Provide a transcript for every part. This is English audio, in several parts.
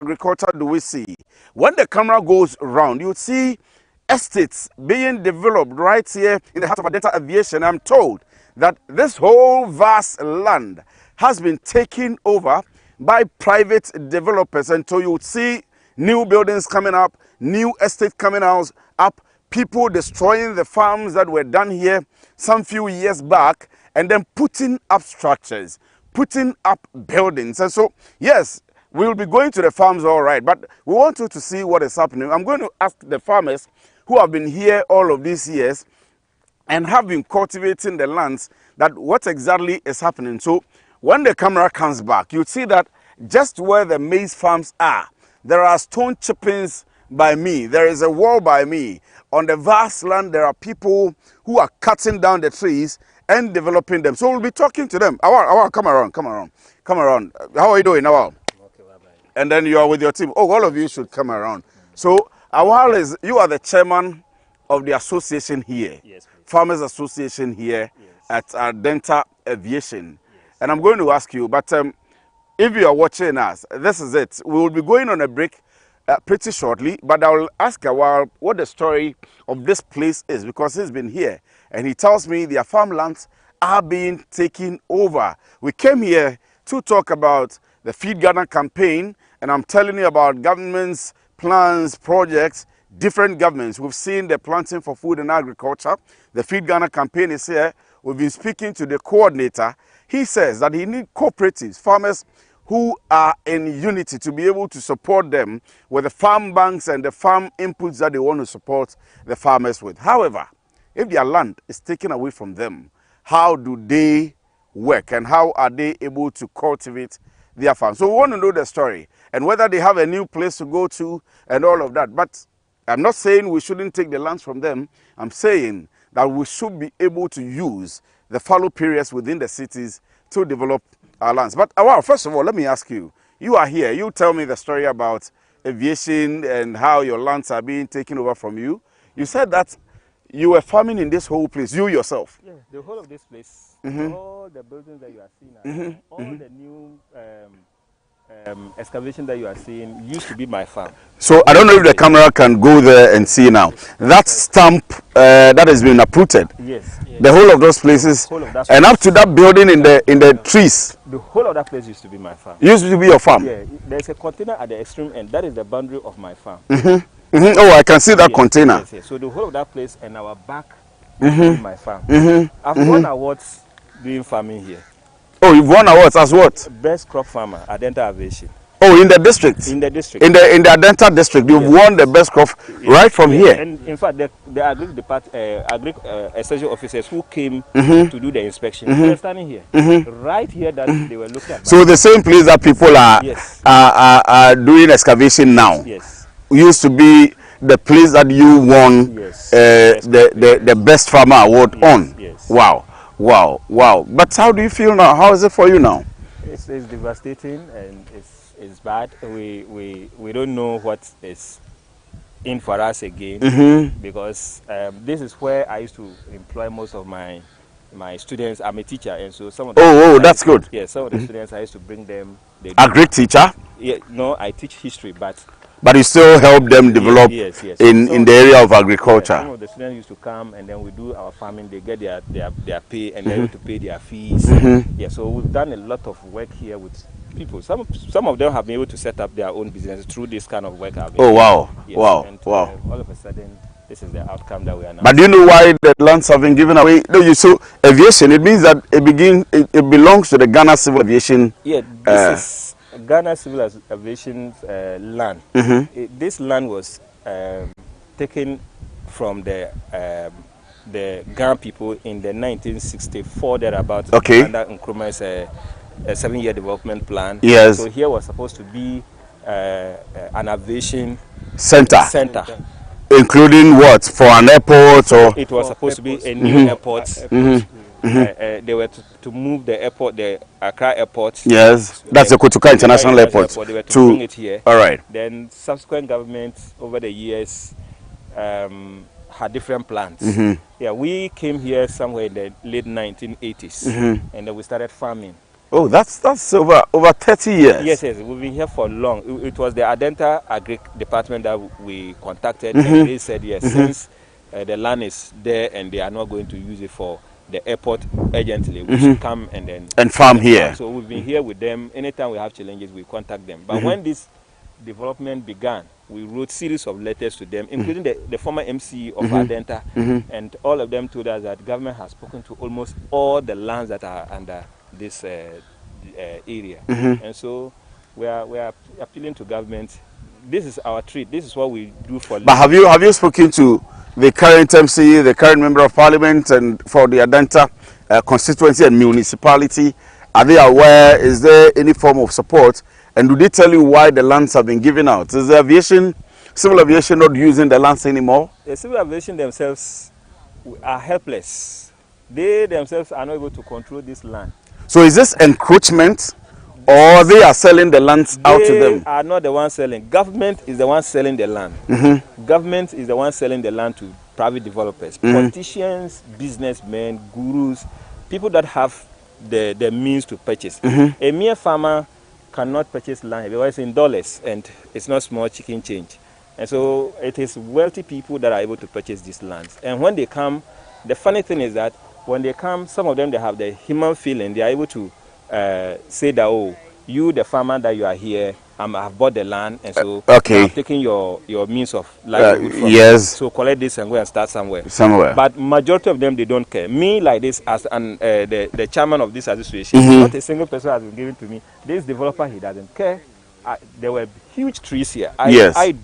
agriculture do we see? When the camera goes around, you see estates being developed right here in the heart of Adenta Aviation. I'm told that this whole vast land has been taken over by private developers, and so you would see new buildings coming up, new estates coming up, people destroying the farms that were done here some few years back, and then putting up structures, putting up buildings. And so, yes, we will be going to the farms, all right, but we want you to see what is happening. I'm going to ask the farmers who have been here all of these years and have been cultivating the lands that what exactly is happening. So when the camera comes back, you see that just where the maize farms are, there are stone chippings by me. There is a wall by me. On the vast land, there are people who are cutting down the trees and developing them. So we'll be talking to them. Awal, come around. How are you doing, Awal? Okay, bye-bye. And then you are with your team. Oh, all of you should come around. So Awal, you are the chairman of the association here. Yes, please. Farmers Association here, yes, at Adenta Aviation. Yes. And I'm going to ask you, but if you are watching us, this is it. We will be going on a break pretty shortly, but I will ask Awal what the story of this place is, because he's been here and he tells me their farmlands are being taken over. We came here to talk about the Feed Ghana campaign, and I'm telling you about government's plans, projects, different governments. We've seen the planting for food and agriculture. The Feed Ghana campaign is here. We've been speaking to the coordinator. He says that he needs cooperatives, farmers who are in unity, to be able to support them with the farm banks and the farm inputs that they want to support the farmers with. However, if their land is taken away from them, how do they work and how are they able to cultivate their farm? So we want to know the story and whether they have a new place to go to and all of that. But I'm not saying we shouldn't take the lands from them. I'm saying that we should be able to use the fallow periods within the cities to develop our lands. But well, first of all, let me ask you, you are here, you tell me the story about aviation and how your lands are being taken over from you. You said that you were farming in this whole place, you yourself. Yeah, the whole of this place, all the buildings that you are seeing, all the new excavation that you are seeing used to be my farm. So I don't know if the camera can go there and see now. That stamp that has been uprooted. Yes. The whole of those places, and up to that building in the trees. The whole of that place used to be my farm. Used to be your farm. Yeah, there's a container at the extreme end. That is the boundary of my farm. Oh, I can see that container. Yes. So the whole of that place and our back is my farm. I've won awards doing farming here. Oh, you've won awards as what? Best crop farmer, Adenta Aviation. Oh, in the district? In the district. In the Adenta district, you've won the best crop right from here. And in fact, the agri essential officers who came to do the inspection, they were standing here, right here that they were looking at. So the same place that people are doing excavation now used to be the place that you won the best farmer award on. Yes. Wow. But how do you feel now? How is it for you now? It's devastating and it's bad. We don't know what is in for us again, because this is where I used to employ most of my students. I'm a teacher, and so some of the that's good. Yeah, some of the students I used to bring them. A great teacher? Yeah, no, I teach history, but you still help them develop in the area of agriculture. Some of the students used to come, and then we do our farming. They get their pay, and they're able to pay their fees. Yeah, so we've done a lot of work here with people. Some of them have been able to set up their own business through this kind of work. Oh wow! Yes, Wow! And, Wow! All of a sudden, this is the outcome that we are now. But do you know why the lands have been given away? No, so aviation. It means that it belongs to the Ghana Civil Aviation. Yeah, this is Ghana Civil Aviation's land. This land was taken from the Ghana people in the 1964 thereabouts. Under Nkrumah's 7-year development plan. Yes. So here was supposed to be an aviation center. Including what? For an airport or? It was supposed to be a new airport. They were to move the airport, the Accra airport. Yes, that's the Kotoka International Airport. They were to bring it here. All right. Then subsequent governments over the years had different plans. Yeah, we came here somewhere in the late 1980s, and then we started farming. Oh, that's over 30 years. Yes, yes, we've been here for long. It was the Adenta Agri department that we contacted, and they said yes, since the land is there and they are not going to use it for the airport urgently, we should come and then farm here. So we've been here with them. Anytime we have challenges, we contact them. But when this development began, we wrote series of letters to them, including the former MC of Adenta, and all of them told us that government has spoken to almost all the lands that are under this area, and so we are appealing to government. This is our treat. This is what we do for. But have you spoken to the current MC, the current member of parliament, and for the Adenta constituency and municipality? Are they aware? Is there any form of support? And do they tell you why the lands have been given out? Is the civil aviation not using the lands anymore? The civil aviation themselves are helpless. They themselves are not able to control this land. So is this encroachment, or they are selling the lands out to them? They are not the ones selling. Government is the one selling the land. Government is the one selling the land to private developers, politicians, businessmen, gurus, people that have the means to purchase. A mere farmer cannot purchase land because it's in dollars and it's not small chicken change. And so it is wealthy people that are able to purchase these lands. And when they come, the funny thing is that when they come, some of them, they have the human feeling. They are able to say that, oh, you, the farmer that you are here, I've bought the land, and so I'm taking your means of livelihood from you. So collect this and go and start somewhere. But majority of them, they don't care. Me, like this, as the chairman of this association, not a single person has been given to me. This developer, he doesn't care. There were huge trees here. I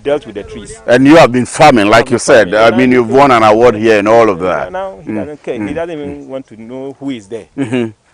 dealt with the trees. And you have been farming, like you said. I mean, you've won an award here and all of that. Now he doesn't care. He doesn't even want to know who is there.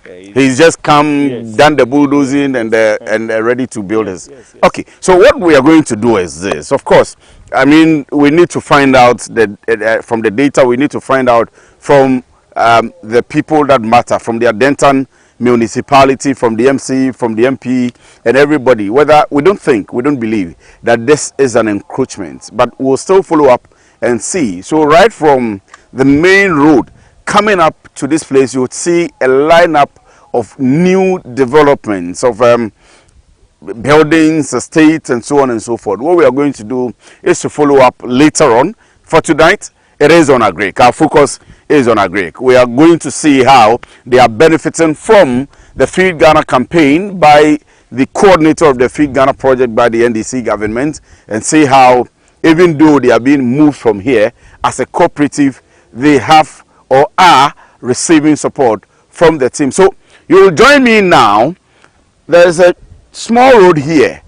He's just come, done the bulldozing, and ready to build his. Okay, so what we are going to do is this. Of course, I mean, we need to find out from the data. We need to find out from the people that matter, from the Adentan municipality, from the MC, from the MP, and everybody, whether we don't believe that this is an encroachment, but we'll still follow up and see. So right from the main road coming up to this place, you would see a lineup of new developments of buildings, estates, and so on and so forth. What we are going to do is to follow up later on. For tonight, it is on Agric. Our focus is on Agric. We are going to see how they are benefiting from the Feed Ghana campaign by the coordinator of the Feed Ghana project by the NDC government, and see how, even though they are being moved from here as a cooperative, they have or are receiving support from the team. So you will join me now. There's a small road here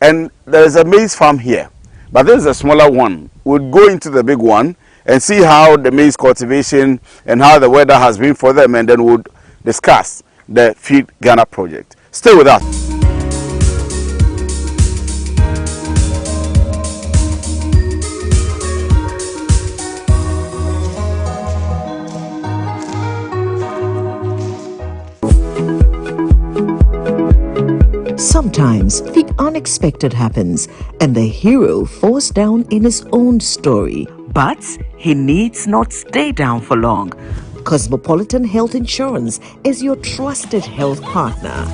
and there's a maize farm here, but this is a smaller one. We'll go into the big one and see how the maize cultivation and how the weather has been for them, and then we'll discuss the Feed Ghana project. Stay with us. Sometimes the unexpected happens and the hero falls down in his own story. But he needs not stay down for long. Cosmopolitan Health Insurance is your trusted health partner.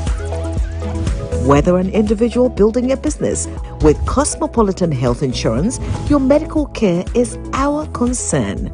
Whether an individual building a business, with Cosmopolitan Health Insurance, your medical care is our concern.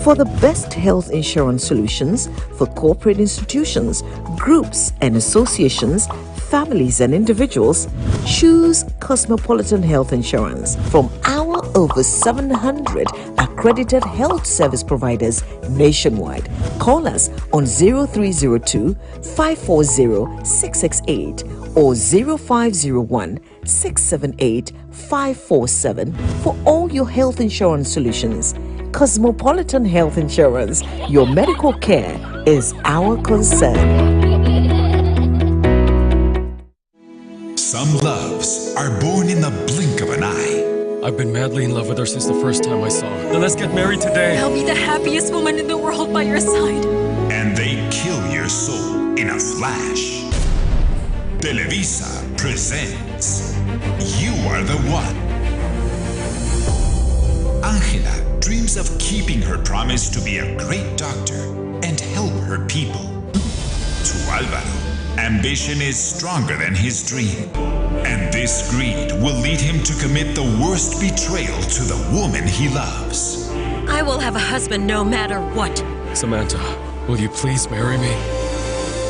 For the best health insurance solutions for corporate institutions, groups and associations, families and individuals, choose Cosmopolitan Health Insurance from our over 700 accredited health service providers nationwide. Call us on 0302 540 668 or 0501 678 547 for all your health insurance solutions. Cosmopolitan Health Insurance, your medical care is our concern. Some loves are born in the blink of an eye. I've been madly in love with her since the first time I saw her. Then let's get married today. I'll be the happiest woman in the world by your side. And they kill your soul in a flash. Televisa presents You Are the One. Angela dreams of keeping her promise to be a great doctor and help her people. To Alvaro, ambition is stronger than his dream. And this greed will lead him to commit the worst betrayal to the woman he loves. I will have a husband no matter what. Samantha, will you please marry me?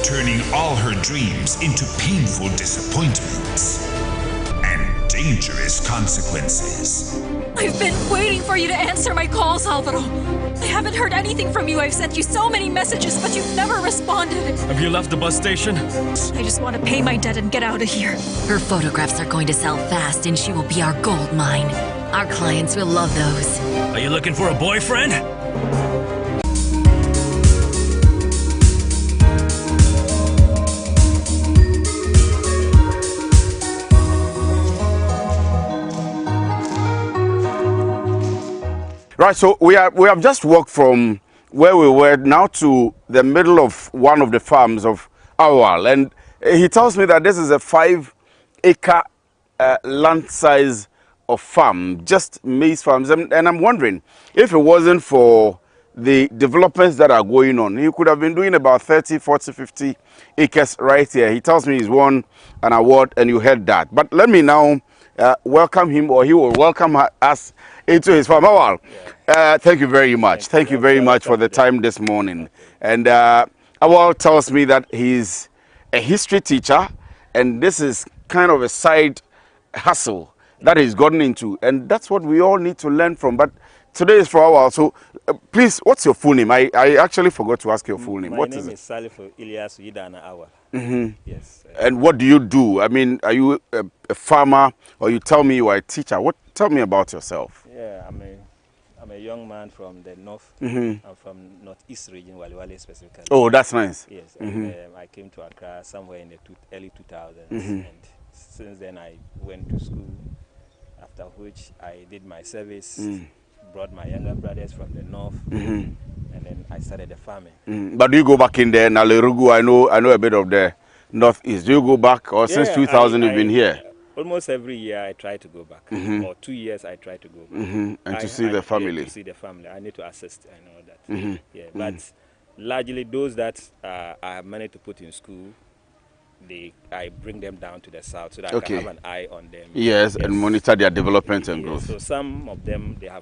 Turning all her dreams into painful disappointments and dangerous consequences. I've been waiting for you to answer my calls, Alvaro. I haven't heard anything from you. I've sent you so many messages, but you've never responded. Have you left the bus station? I just want to pay my debt and get out of here. Her photographs are going to sell fast and she will be our gold mine. Our clients will love those. Are you looking for a boyfriend? Right, so we have just walked from where we were now to the middle of one of the farms of Awal, and he tells me that this is a 5-acre land size of farm, just maize farms, and I'm wondering if it wasn't for the developments that are going on, he could have been doing about 30, 40, 50 acres right here. He tells me he's won an award, and you heard that. But let me now welcome him, or he will welcome us into his farm. Awal, thank you very much. Thank you very much for the time this morning. And Awal tells me that he's a history teacher, and this is kind of a side hustle that he's gotten into, and that's what we all need to learn from. But today is for Awal, so please, what's your full name? I actually forgot to ask your full name. My name is Salifo Ilyas Yidana Awal. Yes. And what do you do? I mean, are you a farmer, or you tell me you are a teacher? Tell me about yourself. Yeah, I'm a young man from the north. I'm from northeast region, Waliwali specifically. Oh, that's nice. Yes, and I came to Accra somewhere in the early 2000s, and since then I went to school, after which I did my service, brought my younger brothers from the north, and then I started the farming. But do you go back in there, Nalerugu? I know a bit of the northeast. Do you go back, or since 2000 you've been here? Almost every year I try to go back, or 2 years I try to go back. And to see the family. To see the family. I need to assist and all that. Yeah, but largely those that I have managed to put in school, I bring them down to the south so that I can have an eye on them. Yes, and monitor their development and growth. So some of them, they are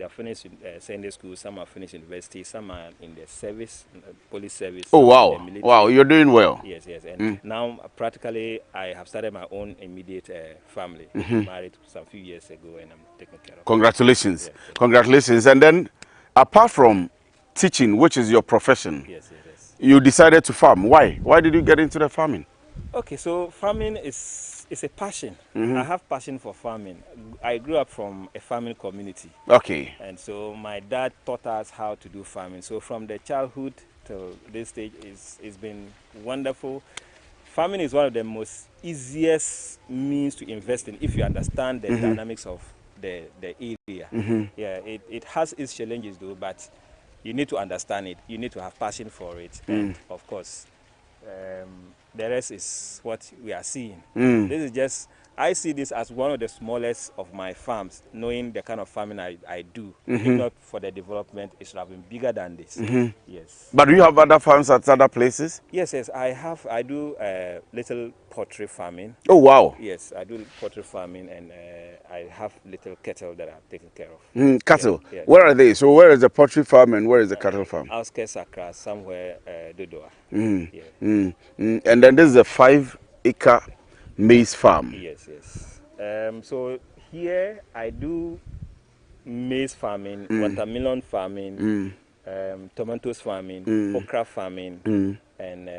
finished Sunday school, some are finished university, some are in the service, police service. Oh, wow. Wow, you're doing well. Yes, yes. And now, practically, I have started my own immediate family. Married some few years ago, and I'm taking care of Congratulations. Yes, yes. Congratulations. And then, apart from teaching, which is your profession, yes. you decided to farm. Why? Why did you get into the farming? Okay, so farming is a passion. I have passion for farming. I grew up from a farming community. Okay. And so my dad taught us how to do farming. So from the childhood till this stage, it's been wonderful. Farming is one of the most easiest means to invest in if you understand the dynamics of the area. Yeah, it has its challenges though, but you need to understand it. You need to have passion for it. And of course, the rest is what we are seeing. This is just, I see this as one of the smallest of my farms, knowing the kind of farming I do. If not for the development, it should have been bigger than this. Yes. But do you have other farms at other places? Yes, I do little poultry farming. Oh, wow. Yes, I do poultry farming, and I have little cattle that I'm taking care of. Cattle? Yeah. Where are they? So where is the poultry farm and where is the cattle farm? Outskirts Accra, somewhere Dodoa. And then this is a 5-acre maize farm. Yes. So here I do maize farming, watermelon farming, tomatoes farming, okra farming, and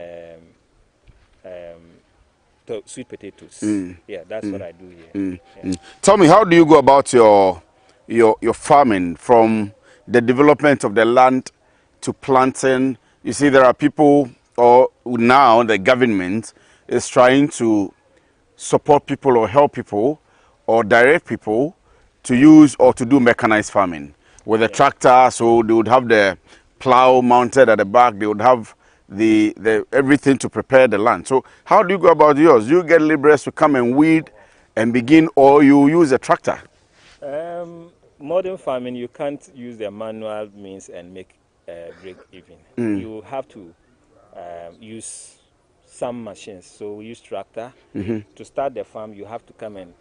sweet potatoes. Yeah, that's what I do here. Yeah. Tell me, how do you go about your farming, from the development of the land to planting? You see, there are people, or now the government is trying to support people or help people or direct people to use or to do mechanized farming with a tractor. So they would have the plow mounted at the back. They would have the everything to prepare the land. So how do you go about yours? Do you get laborers to come and weed and begin, or you use a tractor? Modern farming, you can't use the manual means and make break even. You have to use some machines. So we use tractor. To start the farm, you have to come and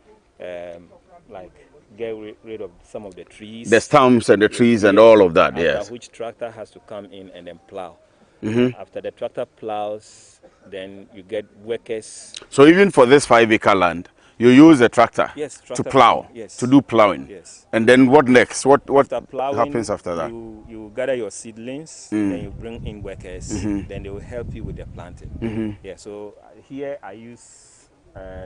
like get rid of some of the trees. The stumps and the trees and Yes. all of that, After yes. which tractor has to come in and then plow. After the tractor plows, then you get workers. So even for this 5-acre land, you use a tractor, Yes, to tractor plow, farm, yes. to do plowing. Yes. And then what next? What After plowing, happens after that? You gather your seedlings, then you bring in workers, then they will help you with the planting. Yeah, so here I use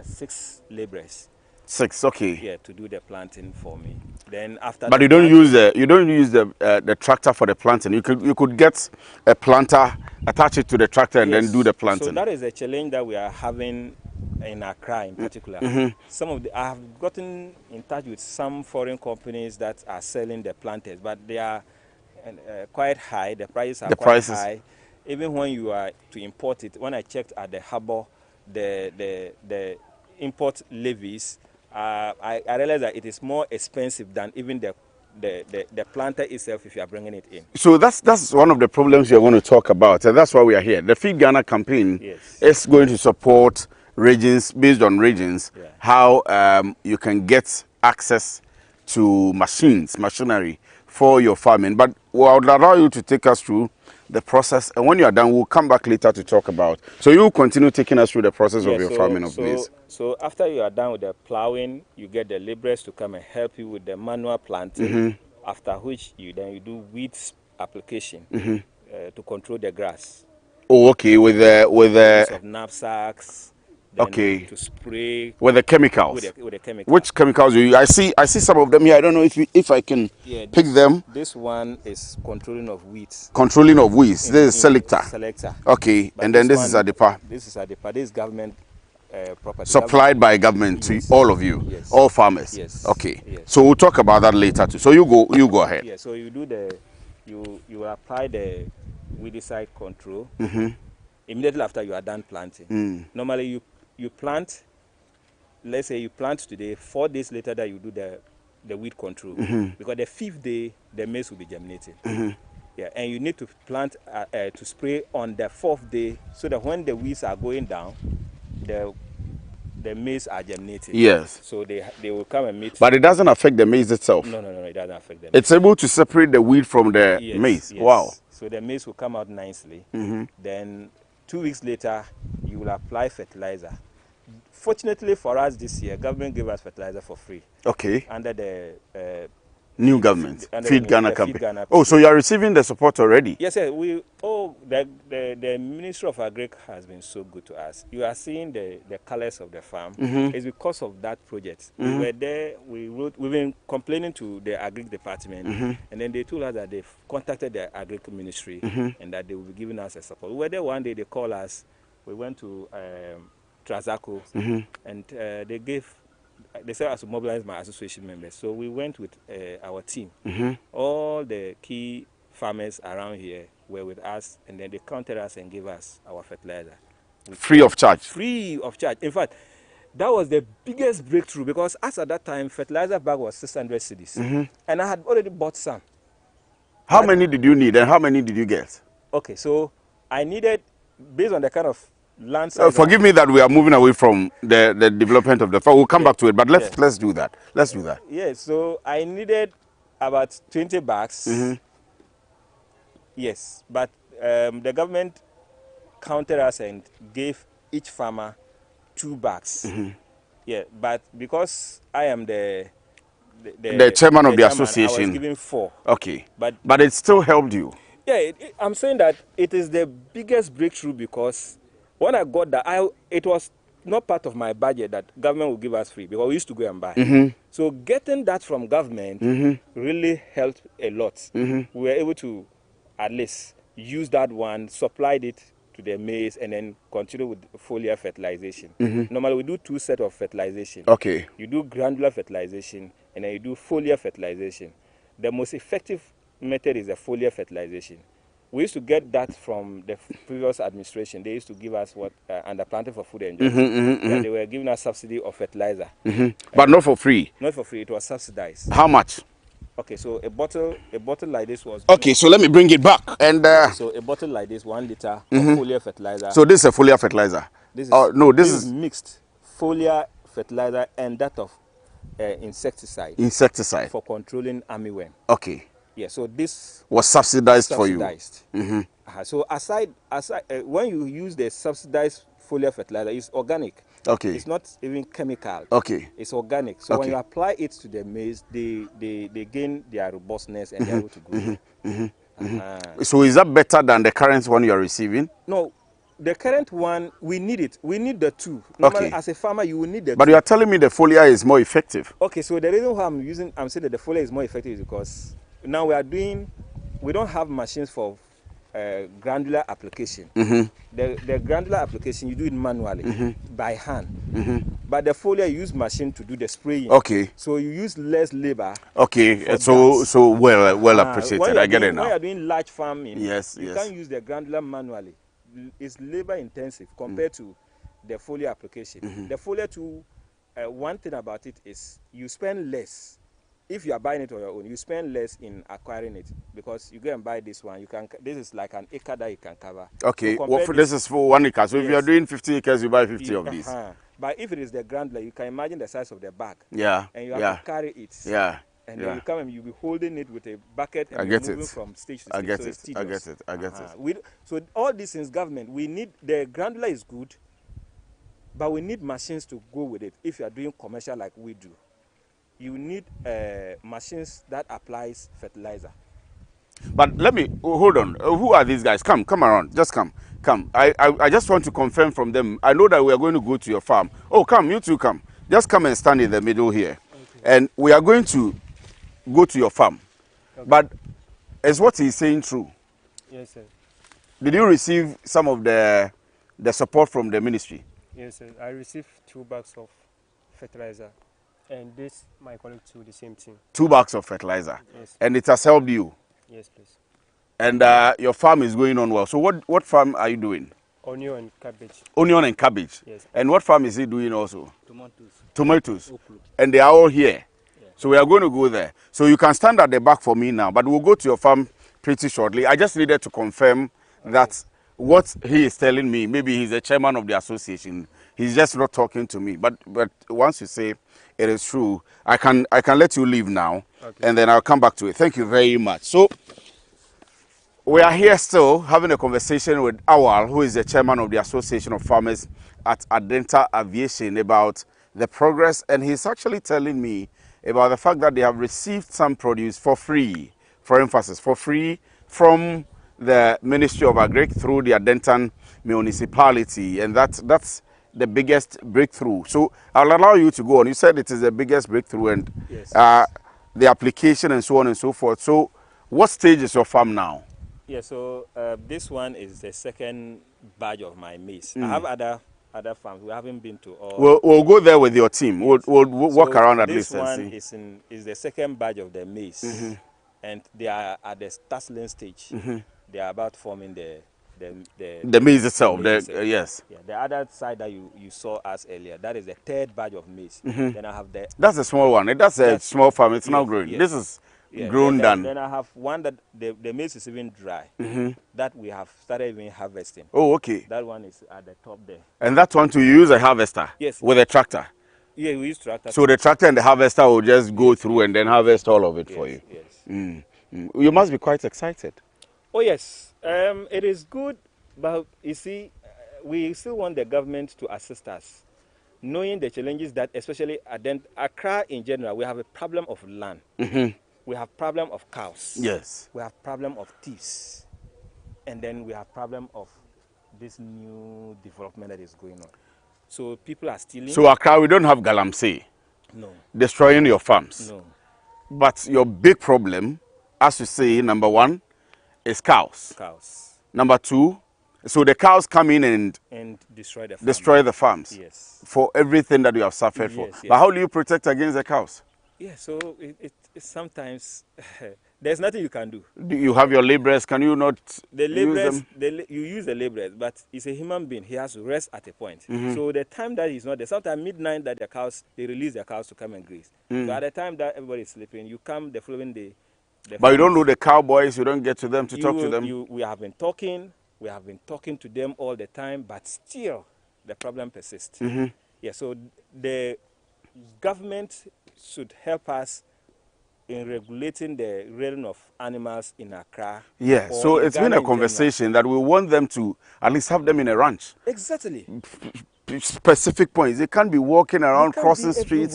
6 laborers. 6, okay. Yeah, to do the planting for me. Then after. But you don't use the tractor for the planting. You could get a planter, attach it to the tractor, and then do the planting. So that is a challenge that we are having in Accra in particular. I have gotten in touch with some foreign companies that are selling the planters, but they are quite high. The prices are quite high. Even when you are to import it, when I checked at the harbour, the import levies, I realized that it is more expensive than even the planter itself if you are bringing it in. So that's one of the problems we are going to talk about, and that's why we are here. The Feed Ghana campaign is going to support regions, based on regions, how you can get access to machinery for your farming. But I would allow you to take us through the process, and when you are done, we'll come back later to talk about. So you will continue taking us through the process of your farming of maize. So after you are done with the plowing, you get the laborers to come and help you with the manual planting. After which you do weeds application to control the grass. Oh, okay. With the use of knapsacks. Okay. To spray with the chemicals. With the chemicals. Which chemicals you use? I see some of them here. I don't know if I can pick them. This one is controlling of weeds. Controlling of weeds. This is selector. Selector. Okay, but and then this is Adepa. This is Adepa. This is government property. Supplied by government to all of you, all farmers. Yes. Okay. Yes. So we'll talk about that later too. So you go ahead. Yeah. So you do you apply the weedicide control immediately after you are done planting. Normally you plant, let's say you plant today, 4 days later that you do the weed control, because the 5th day the maize will be germinating. Yeah, and you need to plant to spray on the 4th day, so that when the weeds are going down, the maize are germinating. Yes. So they will come and meet. But it doesn't affect the maize itself. No, it doesn't affect the maize. It's able to separate the weed from the maize. Yes. Wow. So the maize will come out nicely. Then 2 weeks later, you will apply fertilizer. Fortunately for us this year, government gave us fertilizer for free. Okay. Under the new government, Feed Ghana campaign. Oh, so you are receiving the support already? Yes, sir. The Ministry of Agric has been so good to us. You are seeing the colors of the farm. It's because of that project. We were there. We've been complaining to the Agric department, and then they told us that they've contacted the Agric Ministry and that they will be giving us a support. We were there one day. They called us. We went to Trazaco, and they said I should mobilize my association members. So we went with our team. All the key farmers around here were with us, and then they counted us and gave us our fertilizer. Free of charge? Free of charge. In fact, that was the biggest breakthrough, because as at that time, fertilizer bag was 600 cedis. And I had already bought some. How many did you need, and how many did you get? Okay, so I needed, based on the kind of land forgive me that we are moving away from the development of the farm. We'll come back to it, but let's do that. Let's do that. Yes, so I needed about 20 bags. Yes, but the government counted us and gave each farmer 2 bags. Yeah, but because I am the chairman of the association, I was given 4. Okay, but it still helped you. Yeah, I'm saying that it is the biggest breakthrough, because when I got that, it was not part of my budget that government would give us free, because we used to go and buy. So getting that from government really helped a lot. We were able to at least use that one, supplied it to the maize, and then continue with foliar fertilization. Normally we do 2 sets of fertilization. Okay. You do granular fertilization, and then you do foliar fertilization. The most effective method is the foliar fertilization. We used to get that from the previous administration. They used to give us what under planting for food and jobs. They were giving us subsidy of fertilizer. But not for free? Not for free. It was subsidized. How much? Okay, so a bottle like this was. Okay, so let me bring it back. And So a bottle like this, 1 liter of foliar fertilizer. so this is a foliar fertilizer. This is Oh no, this is mixed foliar fertilizer and that of insecticide insecticide. for controlling armyworm. Okay, Yeah, so this was subsidized for you. So aside when you use the subsidized foliar fertilizer, it's organic. Okay. It's not even chemical. Okay. It's organic. So when Okay. you apply it to the maize, they gain their robustness and they're able to grow. So is that better than the current one you are receiving? No, the current one, we need it. We need the two. Normally, Okay. as a farmer, you will need the But two. you are telling me the foliar is more effective. Okay, so the reason why I'm saying that the foliar is more effective is because now we don't have machines for granular application. The granular application, you do it manually, by hand. But the foliar, you use machine to do the spraying. Okay. So you use less labor. Okay, so well appreciated. I get it now. When you're doing large farming, Yes, you yes. can't use the granular manually. It's labor intensive compared to the foliar application. The foliar too, one thing about it is you spend less. If you are buying it on your own, you spend less in acquiring it because you go and buy this one. This is like an acre that you can cover. Okay, So well, this is for 1 acre. So if you are Yes. doing 50 acres, you buy 50 of these. But if it is the granular, you can imagine the size of the bag. Yeah. And you have to carry it. Yeah. And then you come and you'll be holding it with a bucket and you're moving from stage to stage. I get so it. it's tedious. I get it. So all these things, government, we need, the granular is good, but we need machines to go with it. If you are doing commercial like we do, you need machines that applies fertilizer. But let me hold on. Who are these guys? Come around. Just come. I just want to confirm from them. I know that we are going to go to your farm. Oh, come, you two come. Just come and stand in the middle here. Okay. And we are going to go to your farm. Okay. But is what he's saying true? Yes, sir. Did you receive some of the support from the ministry? Yes, sir. I received 2 bags of fertilizer. And this, my colleague too, the same thing. 2 bags of fertilizer. Yes. And it has helped you? Yes, please. And your farm is going on well. So what farm are you doing? Onion and cabbage. Onion and cabbage? Yes. And what farm is he doing also? Tomatoes. Tomatoes. And they are all here. Yeah. So we are going to go there. So you can stand at the back for me now, but we'll go to your farm pretty shortly. I just needed to confirm that what he is telling me, maybe he's the chairman of the association. He's just not talking to me. But once you say it is true, I can let you leave now, and then I'll come back to it. Thank you very much. So we are here still having a conversation with Awal, who is the chairman of the Association of Farmers at Adenta Aviation, about the progress, and he's actually telling me about the fact that they have received some produce for free, for emphasis, for free from the Ministry of Agri through the Adentan municipality, and that's the biggest breakthrough. So I'll allow you to go on. You said it is the biggest breakthrough, and yes. The application and so on and so forth. So what stage is your farm now? Yeah, so this one is the second batch of my maize. I have other farms we haven't been to. We'll go there with your team. We'll walk around at least and see. This one is the second batch of the maize, and they are at the startling stage. They are about forming the maize itself. Yes. Yeah, the other side that you saw us earlier, that is the third batch of maize. Then I have That's a small one. That's a small farm. It's not growing. Yes. This is grown done. Then I have one that the maize is even dry. That we have started even harvesting. Oh, okay. That one is at the top there. And that one to use a harvester? Yes. With a tractor? Yeah, we use tractor. So the tractor and the harvester will just go through and then harvest all of it for you? Yes. You must be quite excited. Oh, yes. It is good, but you see, we still want the government to assist us, knowing the challenges that, especially Accra in general, we have a problem of land. We have problem of cows. Yes. We have problem of thieves. And then we have problem of this new development that is going on. So people are stealing. So Accra, we don't have galamsey. No. Destroying your farms. No. But your big problem, as you say, number one, is cows. Cows. Number two, so the cows come in and destroy the farms. Destroy the farms. Yes. For everything that you have suffered for. Yes. But how do you protect against the cows? Yeah, so it sometimes There's nothing you can do. Do you have your laborers? Can you not The use laborers, them? you use the laborers, but he's a human being. He has to rest at a point. Mm-hmm. So the time that he's not there, sometimes midnight that the cows, they release the cows to come and graze. So at the time that everybody is sleeping, you come the following day. But you don't know the cowboys. You don't get to them to talk to them. We have been talking. We have been talking to them all the time, but still the problem persists. Mm-hmm. Yeah. So the government should help us in regulating the rearing of animals in Accra. Yeah, so it's been a conversation that we want them to at least have them in a ranch. Exactly. Specific points. They can't be walking around, crossing streets,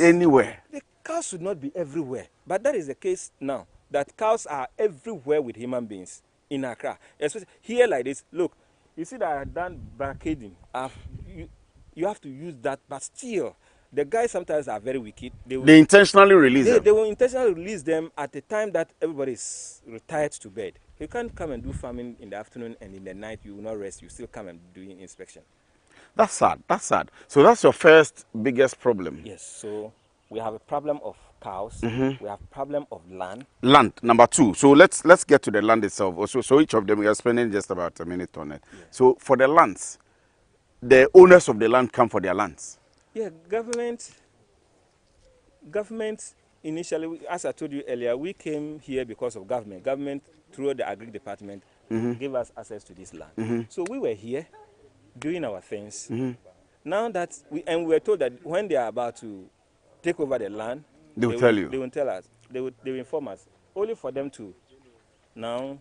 anywhere. The cows should not be everywhere. But that is the case now, that cows are everywhere with human beings in Accra. Especially here like this, look, you see that I've done barricading. You have to use that, but still, the guys sometimes are very wicked. They intentionally release them. They will intentionally release them at the time that everybody is retired to bed. You can't come and do farming in the afternoon, and in the night you will not rest. You still come and do inspection. That's sad. That's sad. So that's your first biggest problem. Yes. So we have a problem of cows. We have a problem of land. Land, number two. So let's get to the land itself. Also, so each of them, we are spending just about a minute on it. Yeah. So for the lands, the owners of the land come for their lands. Yeah, government initially, as I told you earlier, we came here because of government. Government, through the agri department, gave us access to this land. So we were here doing our things. Now that we were told that when they are about to take over the land, they will tell you. They will tell us. They will inform us. Only for them to now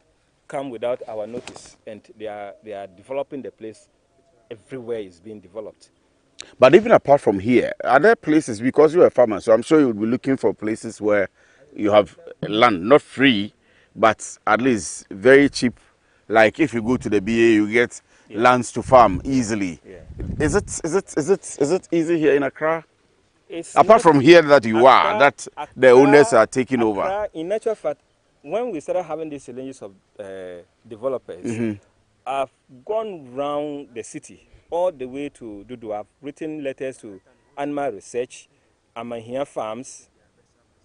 come without our notice, and they are developing the place. Everywhere is being developed. But even apart from here, are there places, because you're a farmer, so I'm sure you'll be looking for places where you have land, not free, but at least very cheap. Like if you go to the BA, you get lands to farm easily. Yeah. Is it easy here in Accra? Apart from here that you are, that the owners are taking over. In actual fact, when we started having these challenges of developers, I've gone round the city all the way to Dudu. I've written letters to Animal Research, Amahia Farms,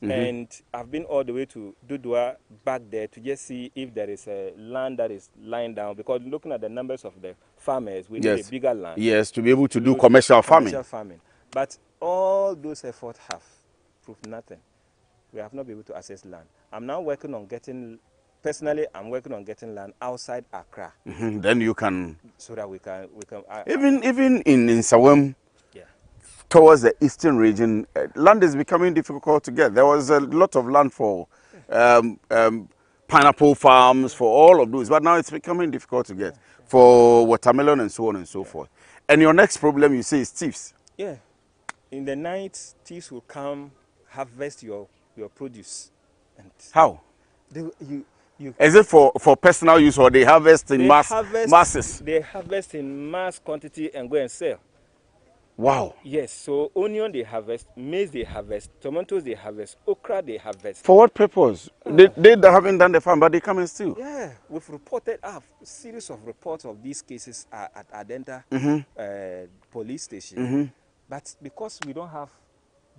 and I've been all the way to Dudua back there to just see if there is a land that is lying down. Because looking at the numbers of the farmers, we need a bigger land. Yes, to be able to do commercial farming. But all those efforts have proved nothing. We have not been able to access land. I'm now working on getting. Personally, I'm working on getting land outside Accra. Then you can. So that we can. Even in Sawam, towards the eastern region, land is becoming difficult to get. There was a lot of land for pineapple farms, for all of those, but now it's becoming difficult to get for watermelon and so on and so forth. And your next problem, you say, is thieves. Yeah. In the night, thieves will come, harvest your produce. And how? Is it for personal use, or they harvest in masses? They harvest in mass quantity and go and sell. Wow. Yes, so onion they harvest, maize they harvest, tomatoes they harvest, okra they harvest. For what purpose? They haven't done the farm, but they come and steal. Yeah, we've reported a series of reports of these cases at Adenta police station. But because we don't have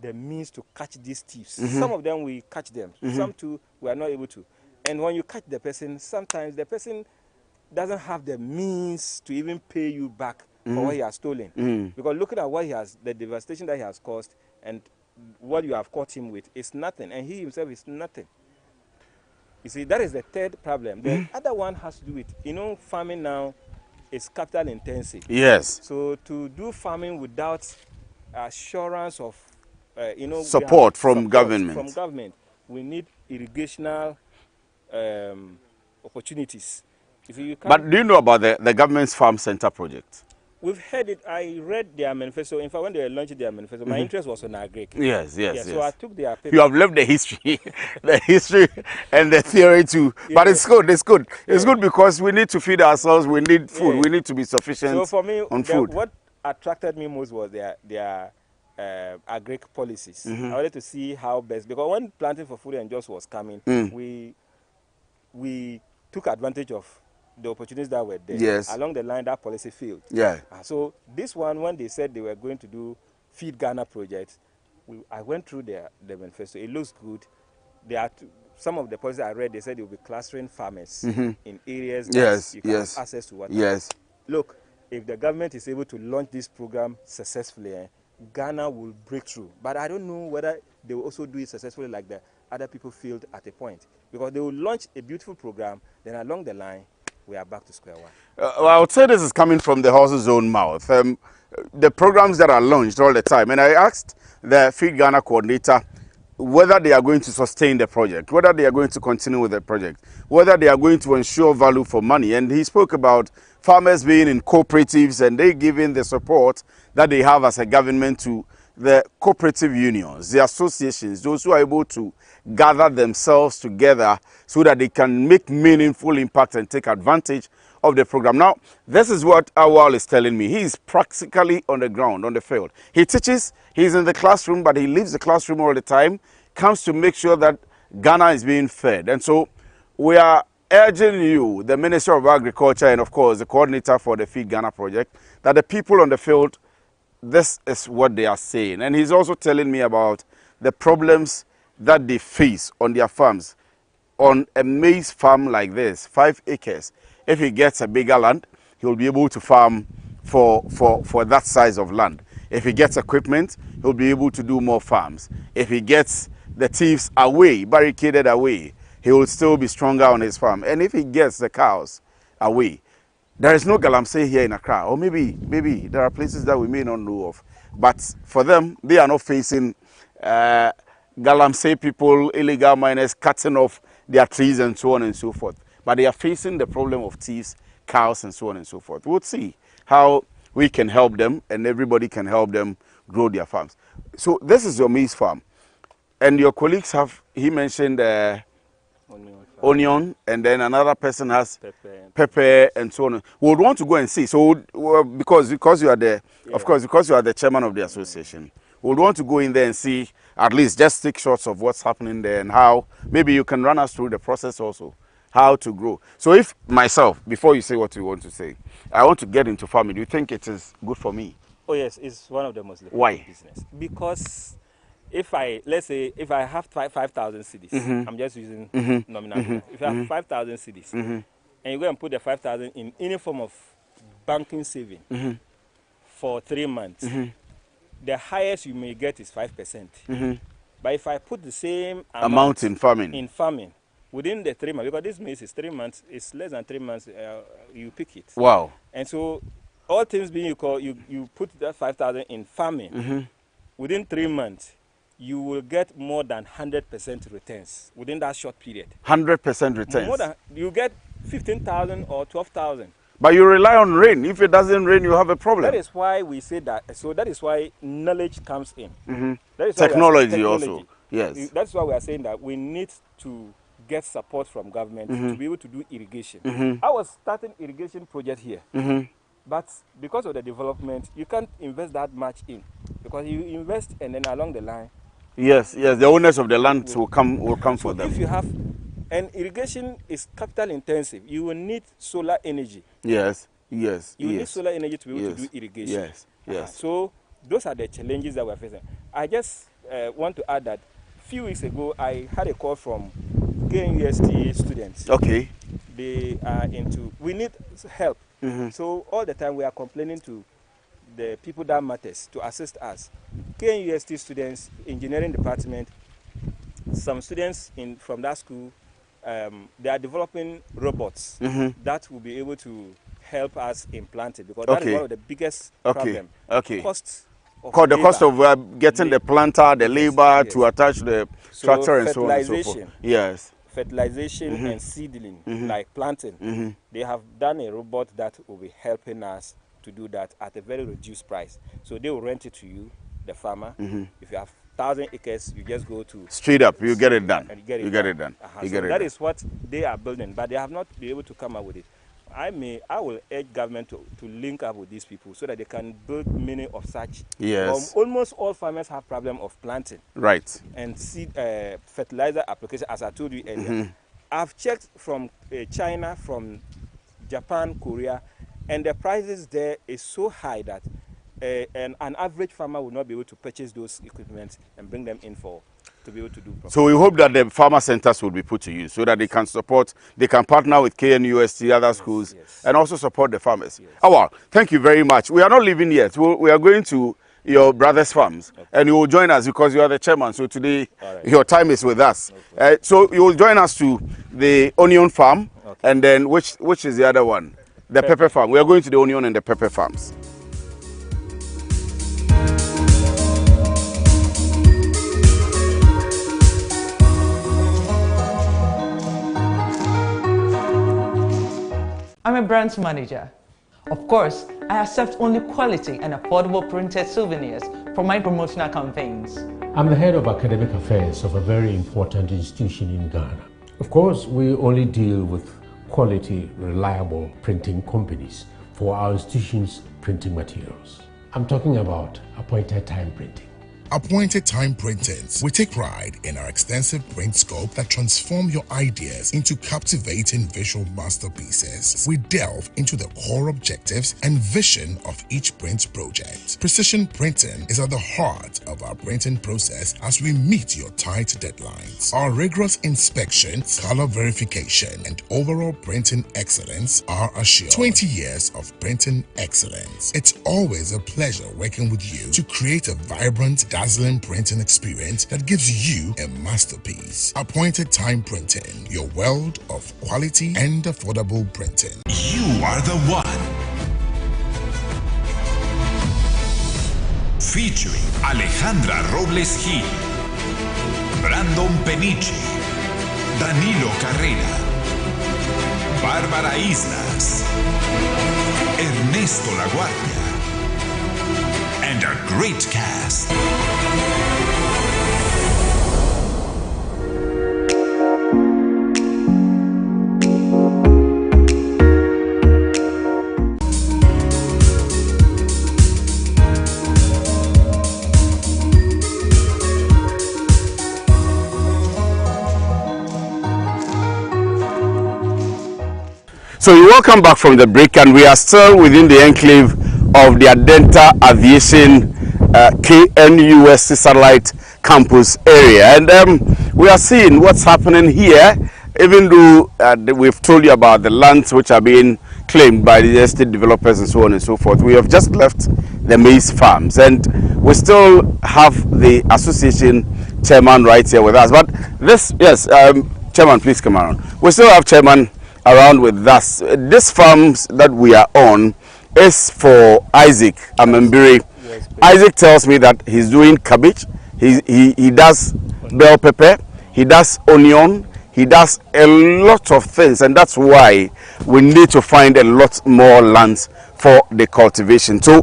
the means to catch these thieves, some of them we catch them, some too we are not able to. And when you catch the person, sometimes the person doesn't have the means to even pay you back for what he has stolen. Because looking at what he has, the devastation that he has caused, and what you have caught him with is nothing, and he himself is nothing. You see, that is the third problem. The other one has to do with, farming now is capital intensive. Yes. So to do farming without assurance of, support from government. We need irrigational opportunities. But do you know about the government's farm center project? We've heard it. I read their manifesto. In fact, when they were launching their manifesto, my interest was on agri. Yes. So I took their paper. You have left the history, and the theory too. Yeah. But it's good. It's good. It's good because we need to feed ourselves. We need food. Yeah. We need to be sufficient. So for me, on food. What attracted me most was their agri policies. I wanted to see how best, because when planting for food and jobs was coming, we took advantage of the opportunities that were there. Yes. Along the line, that policy failed. Yeah. So this one, when they said they were going to do Feed Ghana project, I went through the manifesto. It looks good. there are some of the policies I read. They said they will be clustering farmers in areas that Yes, you can yes, have access to water. yes. Look, if the government is able to launch this program successfully, Ghana will break through. But I don't know whether they will also do it successfully like the other people failed at a point. Because they will launch a beautiful program, then along the line, we are back to square one. Well, I would say this is coming from the horse's own mouth. The programs that are launched all the time, and I asked the Feed Ghana coordinator whether they are going to sustain the project, whether they are going to continue with the project, whether they are going to ensure value for money. And he spoke about farmers being in cooperatives and they giving the support that they have as a government to the cooperative unions, the associations, those who are able to gather themselves together so that they can make meaningful impact and take advantage of the program. Now, this is what Awal is telling me. He is practically on the ground, on the field. He teaches, he's in the classroom, but he leaves the classroom all the time, comes to make sure that Ghana is being fed. And so we are urging you, the Minister of Agriculture and of course the coordinator for the Feed Ghana project, that the people on the field, this is what they are saying. And he's also telling me about the problems that they face on their farms. On a maize farm like this, 5 acres, if he gets a bigger land, he'll be able to farm for that size of land. If he gets equipment, he'll be able to do more farms. If he gets the thieves away, barricaded away, he will still be stronger on his farm. And if he gets the cows away, there is no galamsey here in Accra, or maybe there are places that we may not know of. But for them, they are not facing galamsey people, illegal miners cutting off their trees and so on and so forth. But they are facing the problem of thieves, cows, and so on and so forth. We'll see how we can help them and everybody can help them grow their farms. So this is your maize farm. And your colleagues have, he mentioned onion, and then another person has pepper and so on. We would want to go and see. So because you are the, of course, because you are the chairman of the association, we would want to go in there and see, at least just take shots of what's happening there and how, maybe you can run us through the process also, how to grow. So if myself, before you say what you want to say, I want to get into farming, do you think it is good for me? Oh yes, it's one of the most lucrative Why? business. Because if let's say if I have 5,000 cedis, I'm just using nominal figure. If I have 5,000 cedis, and you go and put the 5,000 in any form of banking saving for 3 months, the highest you may get is 5%. But if I put the same amount in farming, within the 3 months, because this means it's 3 months, it's less than 3 months, you pick it. Wow. And so, all things being equal, you put that 5,000 in farming. Within 3 months, you will get more than 100% returns within that short period. 100% returns. More than, you get 15,000 or 12,000. But you rely on rain. If it doesn't rain, you have a problem. That is why we say that. So that is why knowledge comes in. That is technology also. Yes. That's why we are saying that we need to get support from government to be able to do irrigation. I was starting irrigation project here. But because of the development, you can't invest that much in. Because you invest and then along the line. Yes, the owners of the land will come for them. If you have, and irrigation is capital intensive, you will need solar energy. Yes. You need solar energy to be able to do irrigation. Yes. So those are the challenges that we're facing. I just want to add that a few weeks ago, I had a call from KNUST students. Okay. They are into, we need help. So all the time we are complaining to the people that matters to assist us. KNUST students, engineering department, some students from that school, they are developing robots that will be able to help us implant it, because that is one of the biggest problems. The cost of getting the planter, the labor to attach the tractor and so on and so forth. Yes. Fertilization and seedling, like planting. They have done a robot that will be helping us to do that at a very reduced price. So they will rent it to you, the farmer. If you have 1,000 acres, you just go to straight up, you get it done. You get it done. That is what they are building, but they have not been able to come up with it. I will urge government to link up with these people so that they can build many of such. Yes. Almost all farmers have problem of planting. Right. And seed fertilizer application, as I told you earlier. I've checked from China, from Japan, Korea, and the prices there is so high that an average farmer will not be able to purchase those equipment and bring them in for to be able to do properly. So we hope that the farmer centers will be put to use so that they can support, they can partner with KNUST, other schools, and also support the farmers. Oh, well, thank you very much. We are not leaving yet. We are going to your brother's farms, and you will join us because you are the chairman. So today, your time is with us. So you will join us to the onion farm, and then which is the other one? The pepper farm. We are going to the onion and the pepper farms. I'm a brand manager. Of course, I accept only quality and affordable printed souvenirs for my promotional campaigns. I'm the head of academic affairs of a very important institution in Ghana. Of course, we only deal with quality, reliable printing companies for our institution's printing materials. I'm talking about appointed time printing. Appointed Time Printings. We take pride in our extensive print scope that transform your ideas into captivating visual masterpieces. We delve into the core objectives and vision of each print project. Precision printing is at the heart of our printing process as we meet your tight deadlines. Our rigorous inspection, color verification, and overall printing excellence are assured. 20 years of printing excellence. It's always a pleasure working with you to create a vibrant, dazzling printing experience that gives you a masterpiece. Appointed Time Printing, your world of quality and affordable printing. You are the one. Featuring Alejandra Robles Gil, Brandon Peniche, Danilo Carrera, Bárbara Islas, Ernesto Laguardia, and a great cast. So you welcome back from the break, and we are still within the enclave of the Adenta Aviation KNUST Satellite Campus area, and we are seeing what's happening here, even though we've told you about the lands which are being claimed by the estate developers and so on and so forth. We have just left the maize farms, and we still have the association chairman right here with us. But this, yes, chairman, please come around. We still have chairman around with us. This farms that we are on is for Isaac Amembiri. Yes, Isaac tells me that he's doing cabbage, he does bell pepper, he does onion, he does a lot of things, and that's why we need to find a lot more lands for the cultivation. So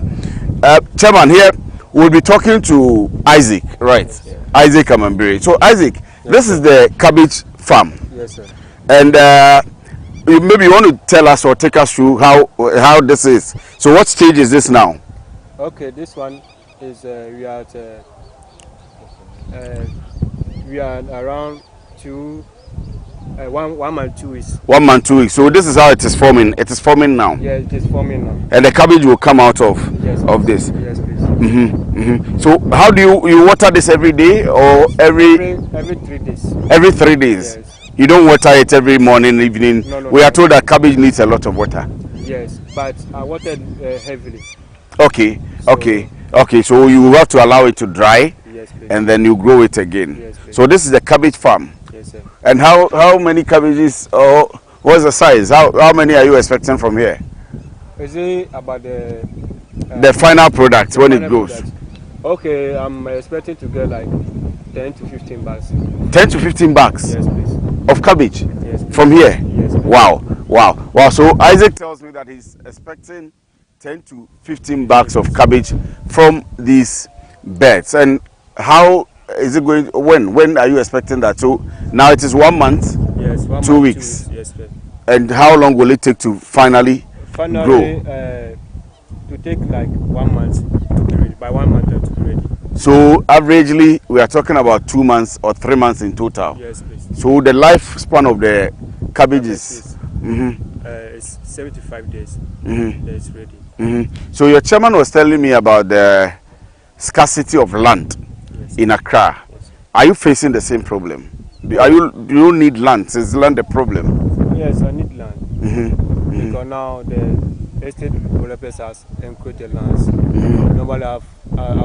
chairman, here we'll be talking to Isaac, right? Yes, yeah. Isaac Amembiri. So Isaac, yes, this is the cabbage farm. Yes, sir. And maybe you want to tell us or take us through how this is. So what stage is this now? Okay, this one is we are around 1 month 2 weeks. 1 month 2 weeks. So this is how it is forming. It is forming now. Yeah, it is forming now. And the cabbage will come out of this. Yes, please. So how do you water this every day or every 3 days? Every 3 days. Yes. You don't water it every morning, evening. No, we are told that cabbage needs a lot of water. Yes, but I watered heavily. Okay, okay. So you have to allow it to dry, yes, and then you grow it again. Yes, so this is the cabbage farm. Yes, sir. And how many cabbages? Or what's the size? How many are you expecting from here? Is it about the final product when it grows? Okay, I'm expecting to get like 10 to 15 bags. 10 to 15 bags? Yes, please. Of cabbage? Yes, please. From here? Yes, please. Wow. So Isaac tells me that he's expecting 10 to 15 bags of cabbage from these beds. And how is it going? When are you expecting that? So now it is 1 month, yes, 1 2 month, weeks. 2 weeks. Yes, sir. And how long will it take to finally grow? To take like 1 month to be ready. By 1 month to be ready. So averagely, we are talking about 2 months or 3 months in total. Yes, please. So the lifespan of the cabbages it's 75 days. That it's ready. So your chairman was telling me about the scarcity of land in Accra. Yes. Are you facing the same problem? Do you need land? Is land a problem? Yes, I need land. Because now the estate developers has encroached lands. Normally, I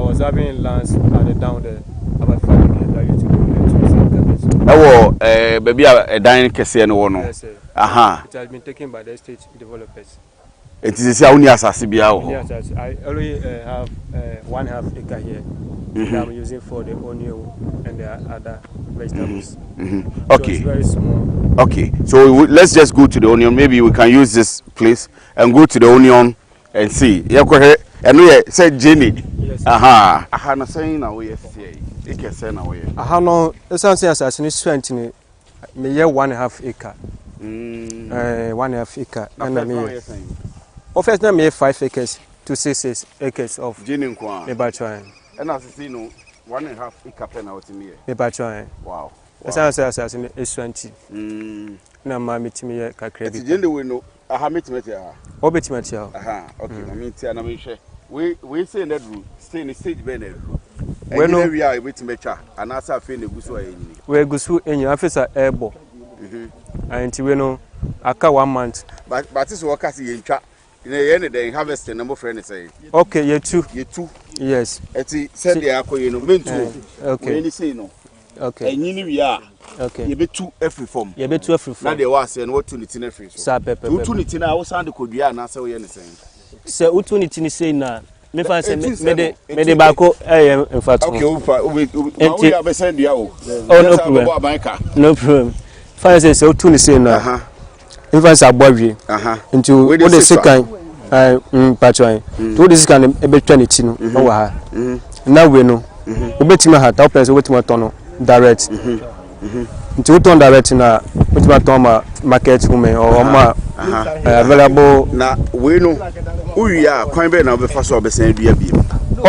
was having lands at the down there about 5 acres that used to go into baby, a dying kese no one. Yes, sir. Aha. It has been taken by the estate developers. It is a only asasi biao. Yes, I already have 1/2 acre here that I'm using for the onion and the other vegetables. Okay. So it's very small. Okay, so let's just go to the onion. Maybe we can use this place and go to the onion and see. Yeah, go ahead. And we said Jenny. Yes. Aha. Aha, no saying now we say. It can say now we. Aha, no. It's something as an strength. Me 1/2 acre. 1/2 acre. And I mean, first time me 5 acres to 6 acres of Jenny Kwan. Me by trying. And as you know, 1/2 acre penalty me. Me by trying. Wow. It's something as 20. Na ma metimi ye kakra bi. Jenny we know. Aha metimeti aha. Obetimeti aha. Aha. Okay, na me ntia na me hwe. We say na dru. Stay in stage be na dru. We no we are ebetimetwa. Anasa afi na gusu ayenyi. We gusu enyi afisa ebo. Anti we no aka 1 month. But is work as yentwa. In the end they harvest number friend say. Okay, ye two. Yes. Eti said they akoye no mentu. Okay. We say no. Okay. Enyini wi a. Okay. Ye betu every form. Ye betu every form. Na dey was say no what to niti na free so. Sa pepe. Tu niti na wo sand kodua na say wo ye ne say. Se utu niti ni say na me fa say me de bako in fact. Okay, we have send dia o. Oh no problem. No problem. Fa say utu ni say na. In fact abwawie. Into what the second patron. To this can e betwa ni ti no wo ha. Na we no. Obetima ha ta person wetima tono direct. Nti we turn direct na wetima ton ma market women or ma available na we no uwi a kwan be na obefa so obesan dua bi.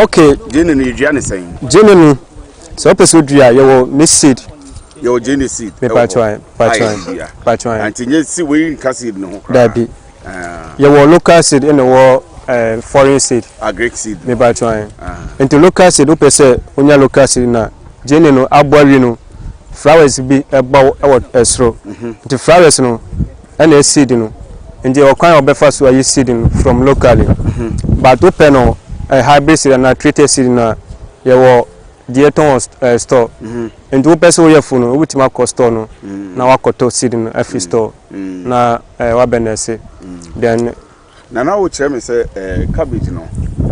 Okay, jene no dua ne sen. Jene no so person dua ye wo me seed. Ye wo jene seed. Me patron. Anti nye si we in seed no ho kra. Da bi. Ye wo local seed in wo foreign seed. Agric seed. Me patron. Into local seed o pese onya local seed na jene no abori no flowers bi eba esro. Into flowers no and seed no. And the kind of befa so are seed from locally. But open no hybrid seed and treated seed na ye wo dieton store. And the person we have no ultima store no na wakoto seed no every store na wa benese. Then na wo chere me say cabbage no.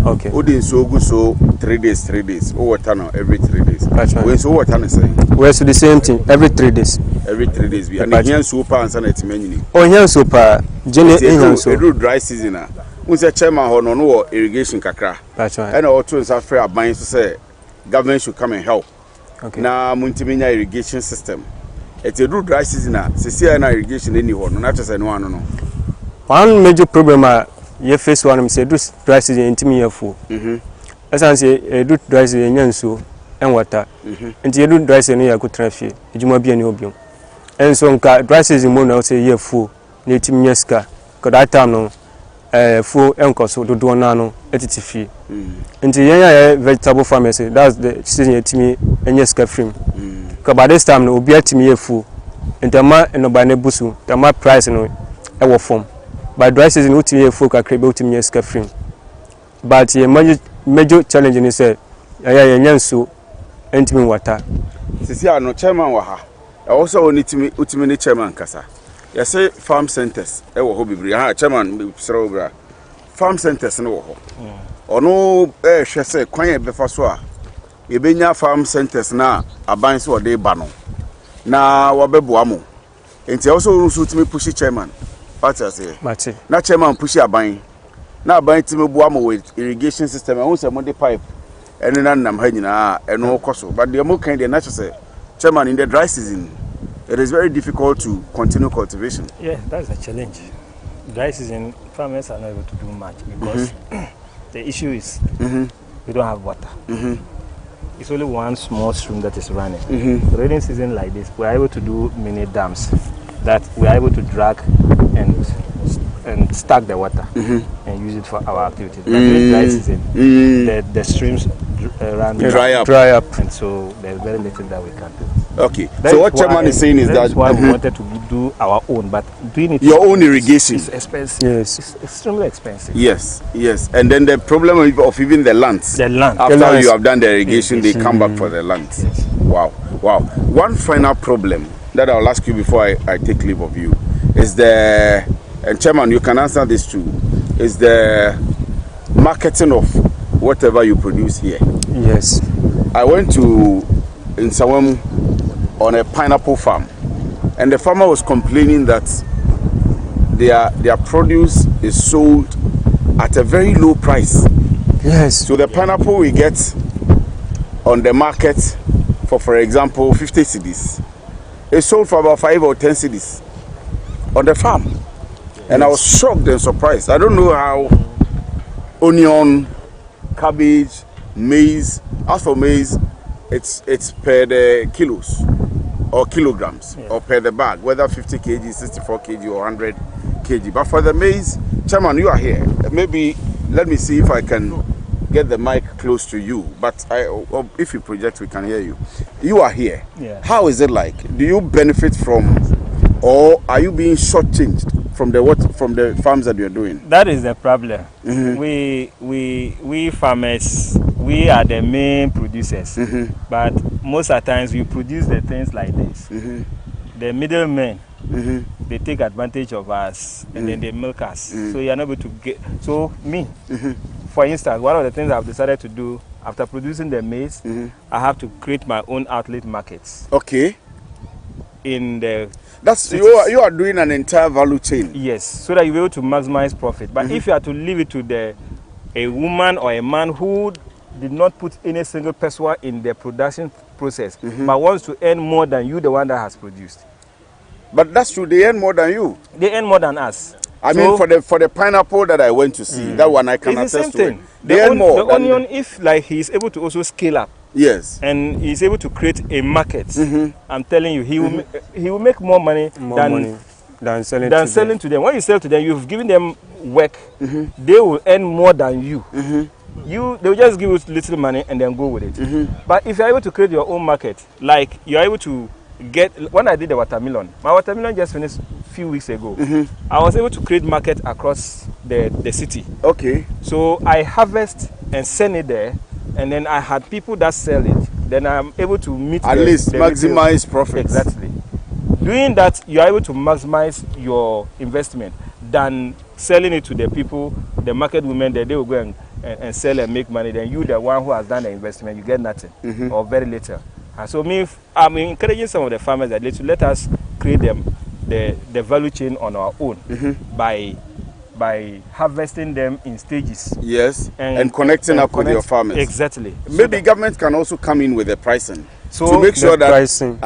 Okay. Odin so go so 3 days. O water no every 3 days. We so water no say. We so the same thing every 3 days. Every 3 days we and here so pa ansa na timanyini. Oh here so pa jene here so. We dry season na. We say chairman ho no no irrigation kakra. That's right. And also nsa free aban so say government should come and help. Okay. Na muntimenya irrigation system. It do dry season na se na irrigation any ho no na chese no ano no. One major problem ye face one say do dry season intimi yafu. Esan say do dry season nyanso and water. Nti do dry season ya ko trafie. Ejuma bia ni obiom. Enso nka dry season mo na say yafu na intimi nyaska. Ko that time no fu enkoso dodo na no etitifi. Nti ya vegetable farmers say that's the season intimi nyaska frame. Ko by this time no obi atimi yafu. Ntama no ba na busu, tama price no e wo form. By dry season utimi yafu ka krebe utimi nyaska frame. But ye major challenge ni say ya nyanso entimi water. Sisi ano chairman wa ha. Also onitimi utimi ni chairman kasa. Ya say farm centers e wo ho bibiri. Ha chairman sra obra. Farm centers no wo ho. Ono hwe say kwan e befa so a ye benya farm centers na aban so de ba no. Na wabeboa mo. Enti also nso utimi push chairman. What I say? Mate. Na chairman push aban. Na aban timi boa mo with irrigation system. I want say mo de pipe. Eno na nam ha nyina eno koso. But the mo kind dey na say chairman in the dry season it is very difficult to continue cultivation. Yeah, that's a challenge. Dry season farmers are not able to do much because the issue is we don't have water. It's only one small stream that is running. The rainy season like this, we are able to do mini dams that we are able to drag and stack the water and use it for our activities. But during dry season, the streams dry up. And so there's very little that we can do. Okay. So what chairman is saying is that why we wanted to do our own, but doing it your own irrigation is expensive. Yes, it's extremely expensive. Yes, yes. And then the problem of even the lands. The land. After you have done the irrigation, they come back for the land. Yes. Wow, wow. One final problem that I'll ask you before I take leave of you is the, and Chairman, you can answer this too, is the marketing of whatever you produce here. Yes. I went to in Sawam on a pineapple farm, and the farmer was complaining that their produce is sold at a very low price. Yes. So the pineapple we get on the market for example 50 cedis, it's sold for about 5 or 10 cedis on the farm. And I was shocked and surprised. I don't know how onion, cabbage, maize. As for maize, it's per the kilos or kilograms or per the bag, whether 50 kg, 64 kg or 100 kg. But for the maize, Chairman, you are here. Maybe let me see if I can get the mic close to you. But if you project, we can hear you. You are here. Yeah. How is it like? Do you benefit from, or are you being shortchanged from the farms that you're doing? That is the problem. We farmers, we are the main producers, but most of the times we produce the things like this. The middlemen, they take advantage of us and then they milk us. So you're not able to get. So me, for instance, one of the things I've decided to do after producing the maize, I have to create my own outlet markets. Okay. In the That's you are doing an entire value chain. Yes, so that you'll be able to maximize profit. But if you are to leave it to a woman or a man who did not put any single peso in the production process, but wants to earn more than you, the one that has produced. But that's true, they earn more than you. They earn more than us. I mean, for the pineapple that I went to see, that one I can attest the same to. Thing. They earn more. The onion, if like he is able to also scale up. Yes. And he's able to create a market. I'm telling you, he will make more money than selling to them. When you sell to them, you've given them work. They will earn more than you. They will just give you little money and then go with it. But if you're able to create your own market, like you're able to get, when I did the watermelon, my watermelon just finished a few weeks ago. I was able to create market across the city. Okay. So I harvest and send it there, and then I had people that sell it. Then I'm able to meet at least maximize profits. Exactly. Doing that, you are able to maximize your investment than selling it to the people, the market women, that they will go and sell and make money. Then you, the one who has done the investment, you get nothing or very little. And so I'm encouraging some of the farmers that let us create the value chain on our own by harvesting them in stages. Yes, and connecting up with your farmers. Exactly. Maybe so government can also come in with the pricing so to make sure that pricing.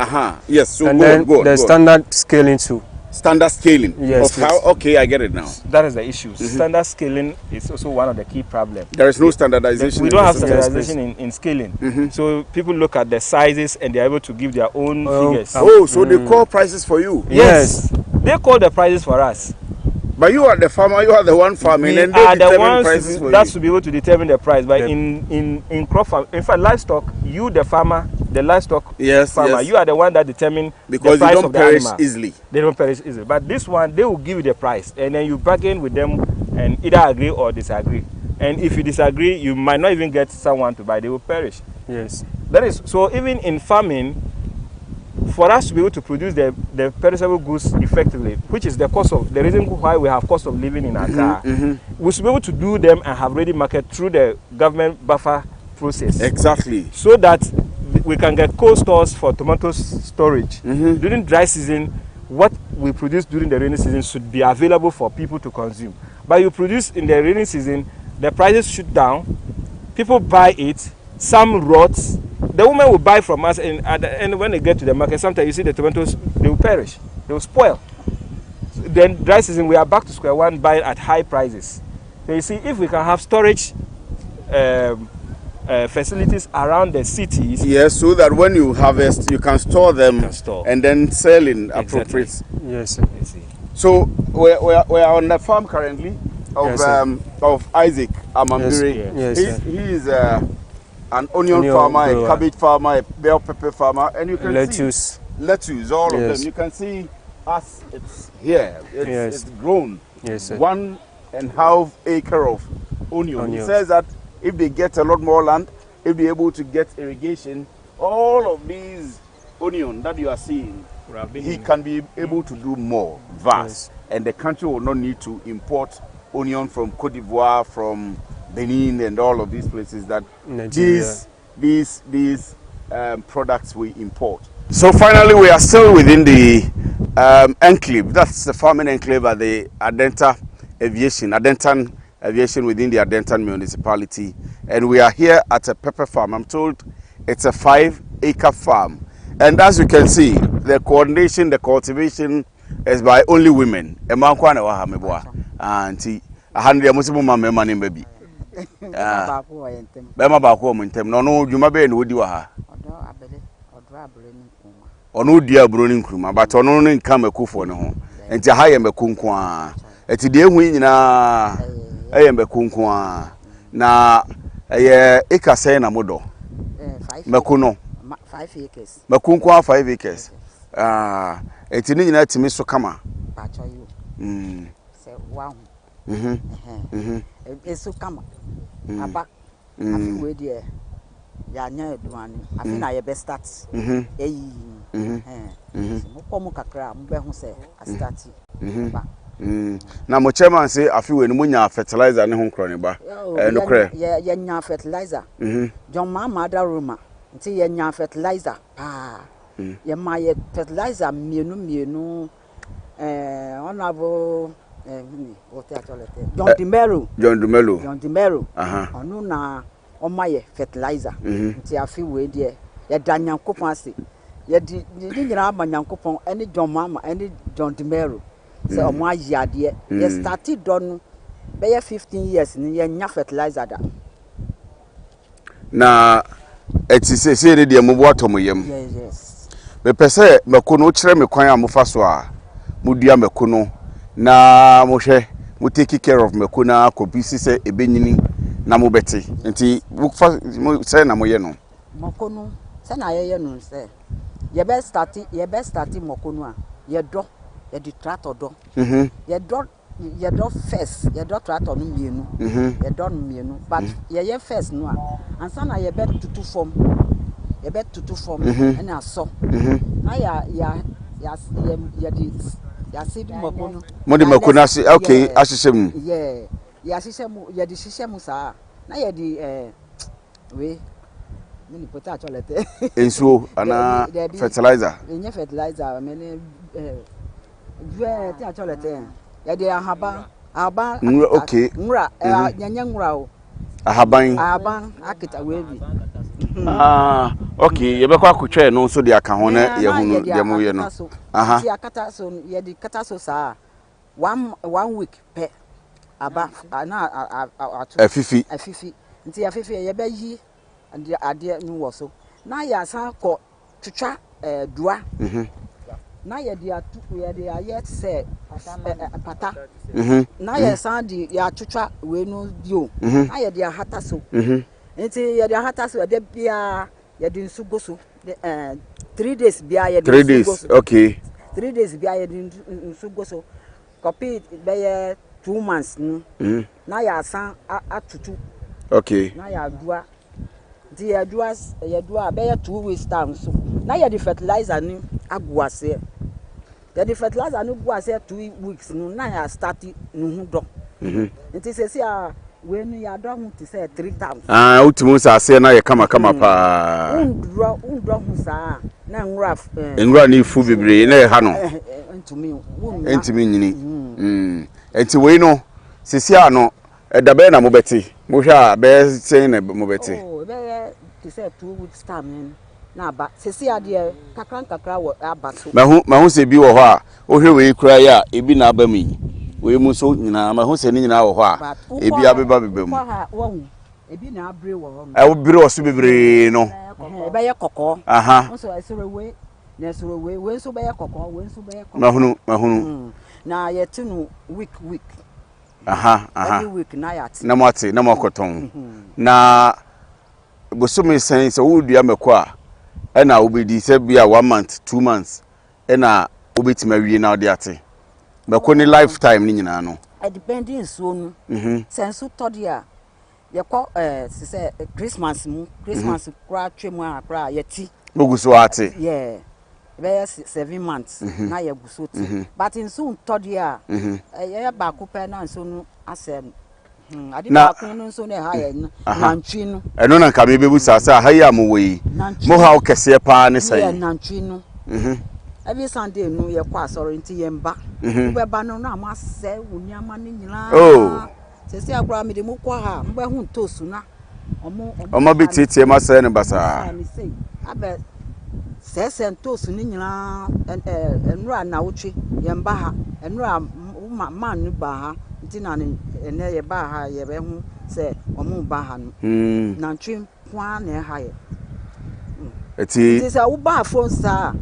Yes. So and go then on. The standard scaling too. Standard scaling. Yes. Of how? Okay, I get it now. That is the issue. Standard scaling is also one of the key problems. There is no standardization. We don't have standardization in scaling. So people look at the sizes and they're able to give their own figures. So they call prices for you? Yes. They call the prices for us. But you are the farmer, you are the one farming, and they determine prices for you. That should be able to determine the price. But in crop farm, in fact, livestock, you the farmer, the livestock farmer, you are the one that determines the price they don't of the perish animal. easily. They don't perish easily. But this one, they will give you the price, and then you bargain with them and either agree or disagree. And if you disagree, you might not even get someone to buy. They will perish. Yes. That is so. Even in farming, for us to be able to produce the perishable goods effectively, which is the reason why we have cost of living in Accra, we should be able to do them and have ready market through the government buffer process. Exactly. So that we can get cold stores for tomato storage. During dry season, what we produce during the rainy season should be available for people to consume. But you produce in the rainy season, the prices shoot down, people buy it, some rots. The woman will buy from us, and when they get to the market, sometimes you see the tomatoes, they will perish, they will spoil. Then dry season, we are back to square one, buying at high prices. So you see, if we can have storage facilities around the cities. Yes, so that when you harvest, you can store them and then sell in appropriate. Yes. So we are on the farm currently of Isaac Amambiri. Yes, he is an onion farmer, a cabbage farmer, a bell pepper farmer, and you can see lettuce, all of them. You can see us, it's here, it's grown. Yes, sir. 1.5 acre of onion. He says that if they get a lot more land, if they're able to get irrigation, all of these onion that you are seeing, he can be able to do more vast, and the country will not need to import onion from Cote d'Ivoire, from Benin, and all of these places that these products we import. So finally, we are still within the enclave. That's the farming enclave at the Adentan Aviation within the Adentan municipality, and we are here at a pepper farm. I'm told it's a 5-acre farm, and as you can see, the coordination, the cultivation is by only women. Emankwana wa hameboa, anti ahandi ya musimu mama ni baby. Bema ba ko mo ntem no dwuma be na odi wa ha. Ono di aburo ni nkruma, but ono no nka makufo ne ho. Enti ha ye makunku a. Eti de ehu nyina eye makunku a. Na eye ekase na modo. Makuno 5 acres. Makunku 5 acres. Eti ni nyina timi so kama. Pacho you. Se wow. Eso kama. Aba. Afi we there. Ya nya eduane. Afi na ye be start. Mo komo kakra mo be hu se a start. Na mo chairman say afi we ni mo nya fertilizer ne ho nkro ne ba. No kre. Ye nya fertilizer. John mama da roma. Nti ye nya fertilizer. Ye ma ye fertilizer mienu honorable John Dimero. Onu na omaye fertilizer. Nti afi we there. Ye danyankopon ase. Ye di nyina amanyankopon ene John mama ene John Dimero. Se omo ayade ye started don be 15 years ni ye nya fertilizer da. Na eti se de mo bo atom yem. Yes. Me pese makono kire me kwan amofa so a modua makono na mo hwe mo take care of makona kobisi se ebenyini na mo beti. Nti mo say na mo ye no. Makono se na ye no se. Ye be start makono a ye do ye di tractor do. Ye do first ye do tractor no mienu. Ye do no mienu but ye first no a ansa na ye be tutu form. Ye be tutu form and aso. Na ya di ya see the makono. Mo di makono ase okay ashisem. Yeah. Ya shisemu ya di shisemu sa. Na ya di we mini potato lete. Ensuo ana fertilizer. Enye fertilizer meni ti acho lete. Ya di ahaba okay. Nwura nyanya nwura o. Ahaban akita we bi. Okay, ye be kwa akotwe no so de aka ho na ye hunu de mo ye no. Ti akata so ye di kata so sa 1 week pe aba na afifi nti afifi ye be yi ade nu wo so na ya san ko twetwa dua na ye di atu ye di ayet se pata na ye san di ya twetwa we no dio na ye di ahata so nti ye di ahata so de bia ye di nsugo so 3 days bia ye di 3 days okay 3 days bia ye di nsugo so copy be 2 months na ya san atutu okay na ya dua di ya dua be 2 weeks time so na ya di fertilizer ni aguase ya di fertilizer ni guase 2 weeks na ya start no hu do nti se a we nu ya do hu ti say 3 times ultimo sa se na ye kama pa undro hu sa na nwura ni fu bebre na ye ha no entimi nyini enti we no sisi ano edabe na mo beti mo hwa be sen na mo beti be ti say 2 weeks time na ba sisi ade kakra wo abaso mahu se bi wo ho a o hwe we kura ya ebi na aba mi we mu so nyina mahu se ni nyina wo ho a ebi abeba beba mu ebi na abre wo ho e wo bire o so bebre no be ye kokko so esoro we na esoro we so be ye kokko we so be ye kokko mahunu na ye tinu week every week na yat na mwate na mwakoton na Bosumi saying so would be a mekwa. And I will be disabia 1 month, 2 months. And I will be to marry now the ate. But only lifetime ni nyina no. Depending soon. Sense to dia. You call say Christmas cra twemu akra yeti. Muguso ate. Yeah. Be 7 months na ye guso ti. But in soon to dia. Eh ba ku pe na so no asem. Adi ba ku no so na ha ye nantwi no. Eno na nka me bebu sasa ha ya mo we. Mo ha o kese pa ne sai. Yeah, nantwi no. Every Sunday no ye kwa sorry nti ye mba. Ube ba no na ma se unyama ni nyina. Oh. Sesi akura me de mu kwa ha, mbe hu ntosu na. Omo bi titi ma se ne basa. Abe sese ntosu ni nyina enura na wotwe ye mba ha. Enura man ni ba ha. Nti na ne ye ba ha ye be hu se omo ba ha no. Na ntwe kwa na ha ye. Eti se wo ba phone sa.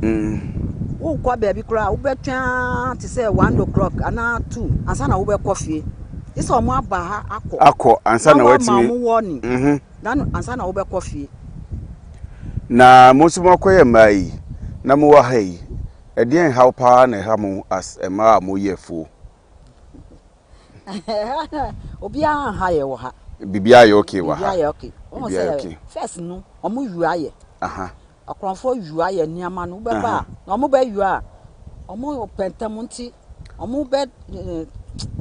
Wo kwa baby kura wo betwa ti say 1 o'clock ana 2 ansa na wo be coffee isi omo aba ha akọ ansa na wetimi dan ansa na wo be coffee na mosumo koye mai na mo wa hai edien how pa na ha mo as ema mo yefo obi an ha ye wo ha bibia ye okay wa ha bibia ye okay o say first no omo yu aye akronfo yu aye niama no be ba na omo be yu a omo pentam nti omo be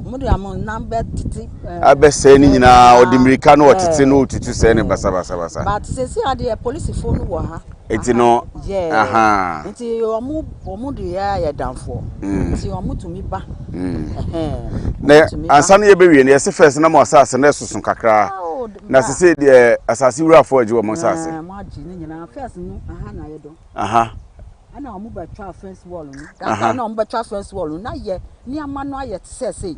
omo de am number titi abese ni nyina odimirika no otete no otutu se ne basa but se si ade police phone wo ha enti no enti omo de ya danfo enti omo tumi ba ne ansa no ye be wie ne se first na mo asase na susun kakra na se se de asase wura fo agi wo mo asase mo agi ni nyina first no na ye do ana omo ba twa fence wall no that na omo ba twa fence wall na ye ni amano aye tse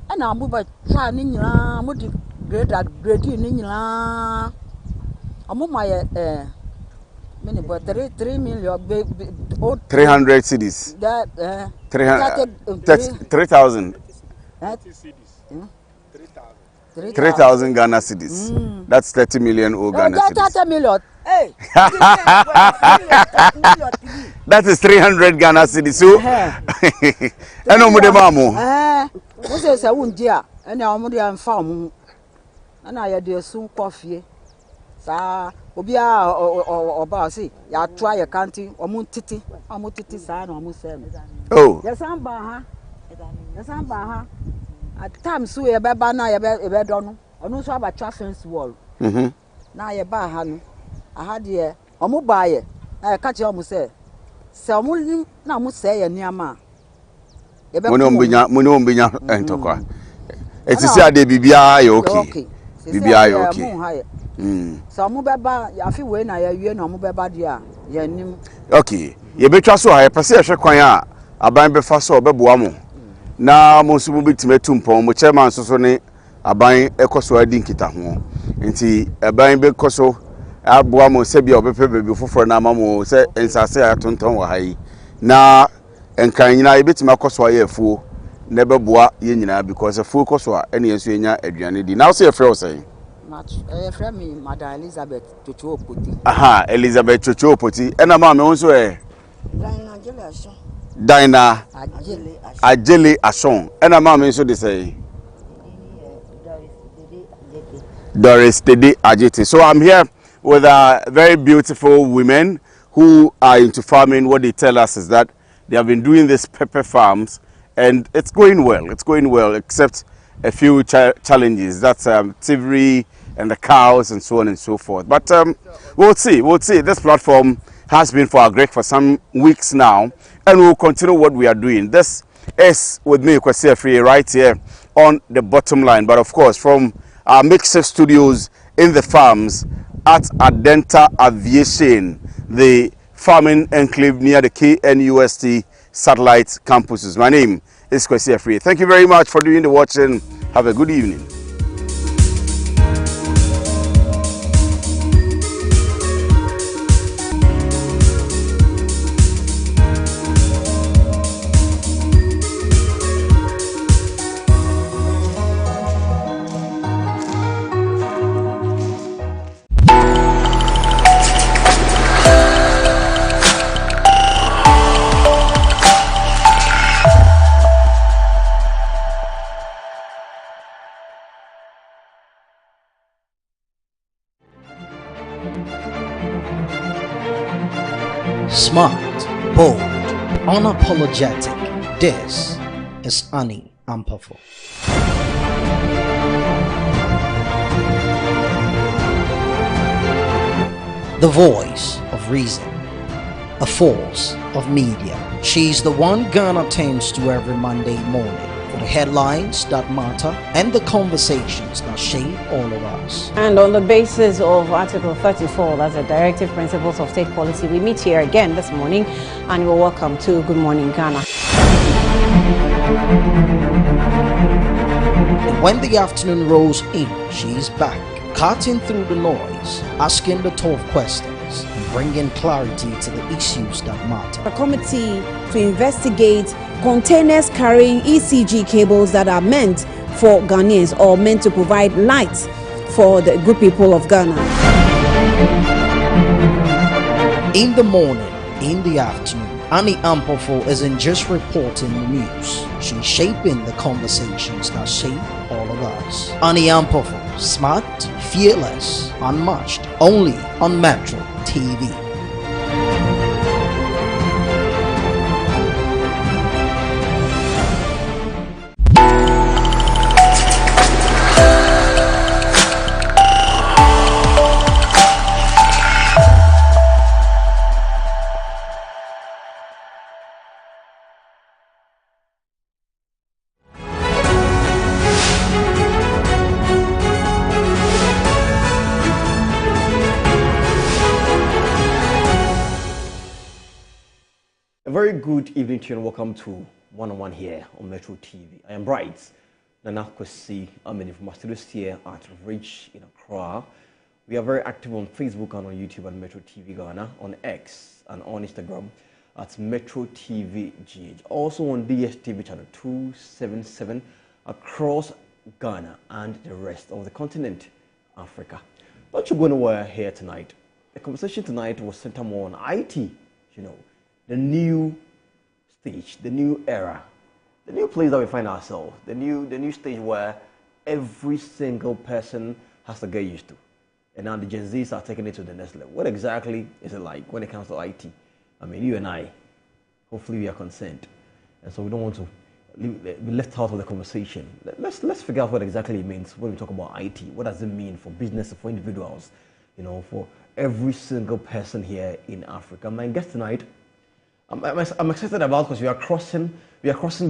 ana omo ba twa ni nyina mo di grade ni nyina omo ma ye many but 3 million 300 cedis that 3000 3,000 Ghana cedis. That's 30 million Ghana cedis. 30 million. Hey. That is 300 Ghana cedis. So, eno mu de mamu. Wo se wundi a, ena omo de amfa omo. Ana ya de sun kofie. Sa obi a oba si ya twa ya kanti omo titi sa na omo se. Oh. Ya samba ha. At times so ye beba na ye be do no onu so aba twa fence wall na ye ba ha no aha de omo ba ye na ye ka che omo se omo na omo se ye niama ye be moni ombinya entokwa etisi ade bibia ye okay bibia ye okay so omo beba ya fi we na ye wie na omo beba de a ye nim okay ye betwa so ha ye pese ye hwe kwan a aban be fa so obeboa mo na monsumu bitime tumpon mo chairman so ne aban ekoso adi nkita ho nti aban be koso aboa mo se bia obepe bebi foforo na amamo se ensase atonton wa hai na enkan nyina ye bitima koso aye afuo na beboa ye nyina because afuo koso a ene yeso enya aduane di na so ye frɛ osai frɛ me Madam Elizabeth Chocho Opoti Elizabeth Chocho Opoti ena ma me wonso Dina Ajele Ashon. And a mom so they say Doris Tede Ajete. So I'm here with very beautiful women who are into farming. What they tell us is that they have been doing these pepper farms and it's going well. It's going well, except a few challenges. That's thievery and the cows and so on and so forth. But we'll see. This platform has been for our Greg for some weeks now, and we'll continue what we are doing. This is with me, Kwesi Free, right here on the bottom line. But of course, from our makeshift studios in the farms at Adenta Aviation, the farming enclave near the KNUST satellite campuses. My name is Kwesi Free. Thank you very much for doing the watching. Have a good evening. Smart, bold, unapologetic. This is Annie Ampafo. The voice of reason, a force of media. She's the one Ghana turns to every Monday morning for the headlines that matter and the conversations that shape all of us. And on the basis of Article 34, that's the Directive Principles of State Policy, we meet here again this morning, and you're welcome to Good Morning Ghana. And when the afternoon rolls in, she's back, cutting through the noise, asking the tough questions, and bringing clarity to the issues that matter. A committee to investigate containers carrying ECG cables that are meant for Ghanaians or meant to provide light for the good people of Ghana. In the morning, in the afternoon, Annie Ampofo isn't just reporting the news. She's shaping the conversations that shape all of us. Annie Ampofo, smart, fearless, unmatched, only on Metro TV. A very good evening to you and welcome to One-on-One here on Metro TV. I am Bright Nana Kwesi Amini from our studios here at Ridge in Accra. We are very active on Facebook and on YouTube at Metro TV Ghana, on X and on Instagram at Metro TV GH. Also on DSTV channel 277 across Ghana and the rest of the continent, Africa. Don't you go nowhere here tonight. The conversation tonight was centered more on IT, you know, the new stage, the new era, the new place that we find ourselves, the new stage where every single person has to get used to. And now the Gen Zs are taking it to the next level. What exactly is it like when it comes to IT? I mean, you and I, hopefully we are concerned. And so we don't want to be left out of the conversation. Let's figure out what exactly it means when we talk about IT. What does it mean for business, for individuals, you know, for every single person here in Africa? My guest tonight, I'm excited about because we are crossing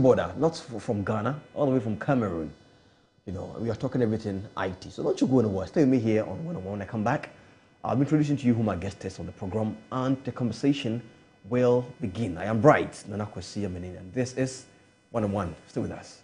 border, not from Ghana, all the way from Cameroon. You know, we are talking everything IT. So don't you go anywhere. Stay with me here on One-on-One. When I come back, I'll be introducing to you who my guest is on the program, and the conversation will begin. I am Bright Nana Kwesi Amini, and this is One-on-One. Stay with us.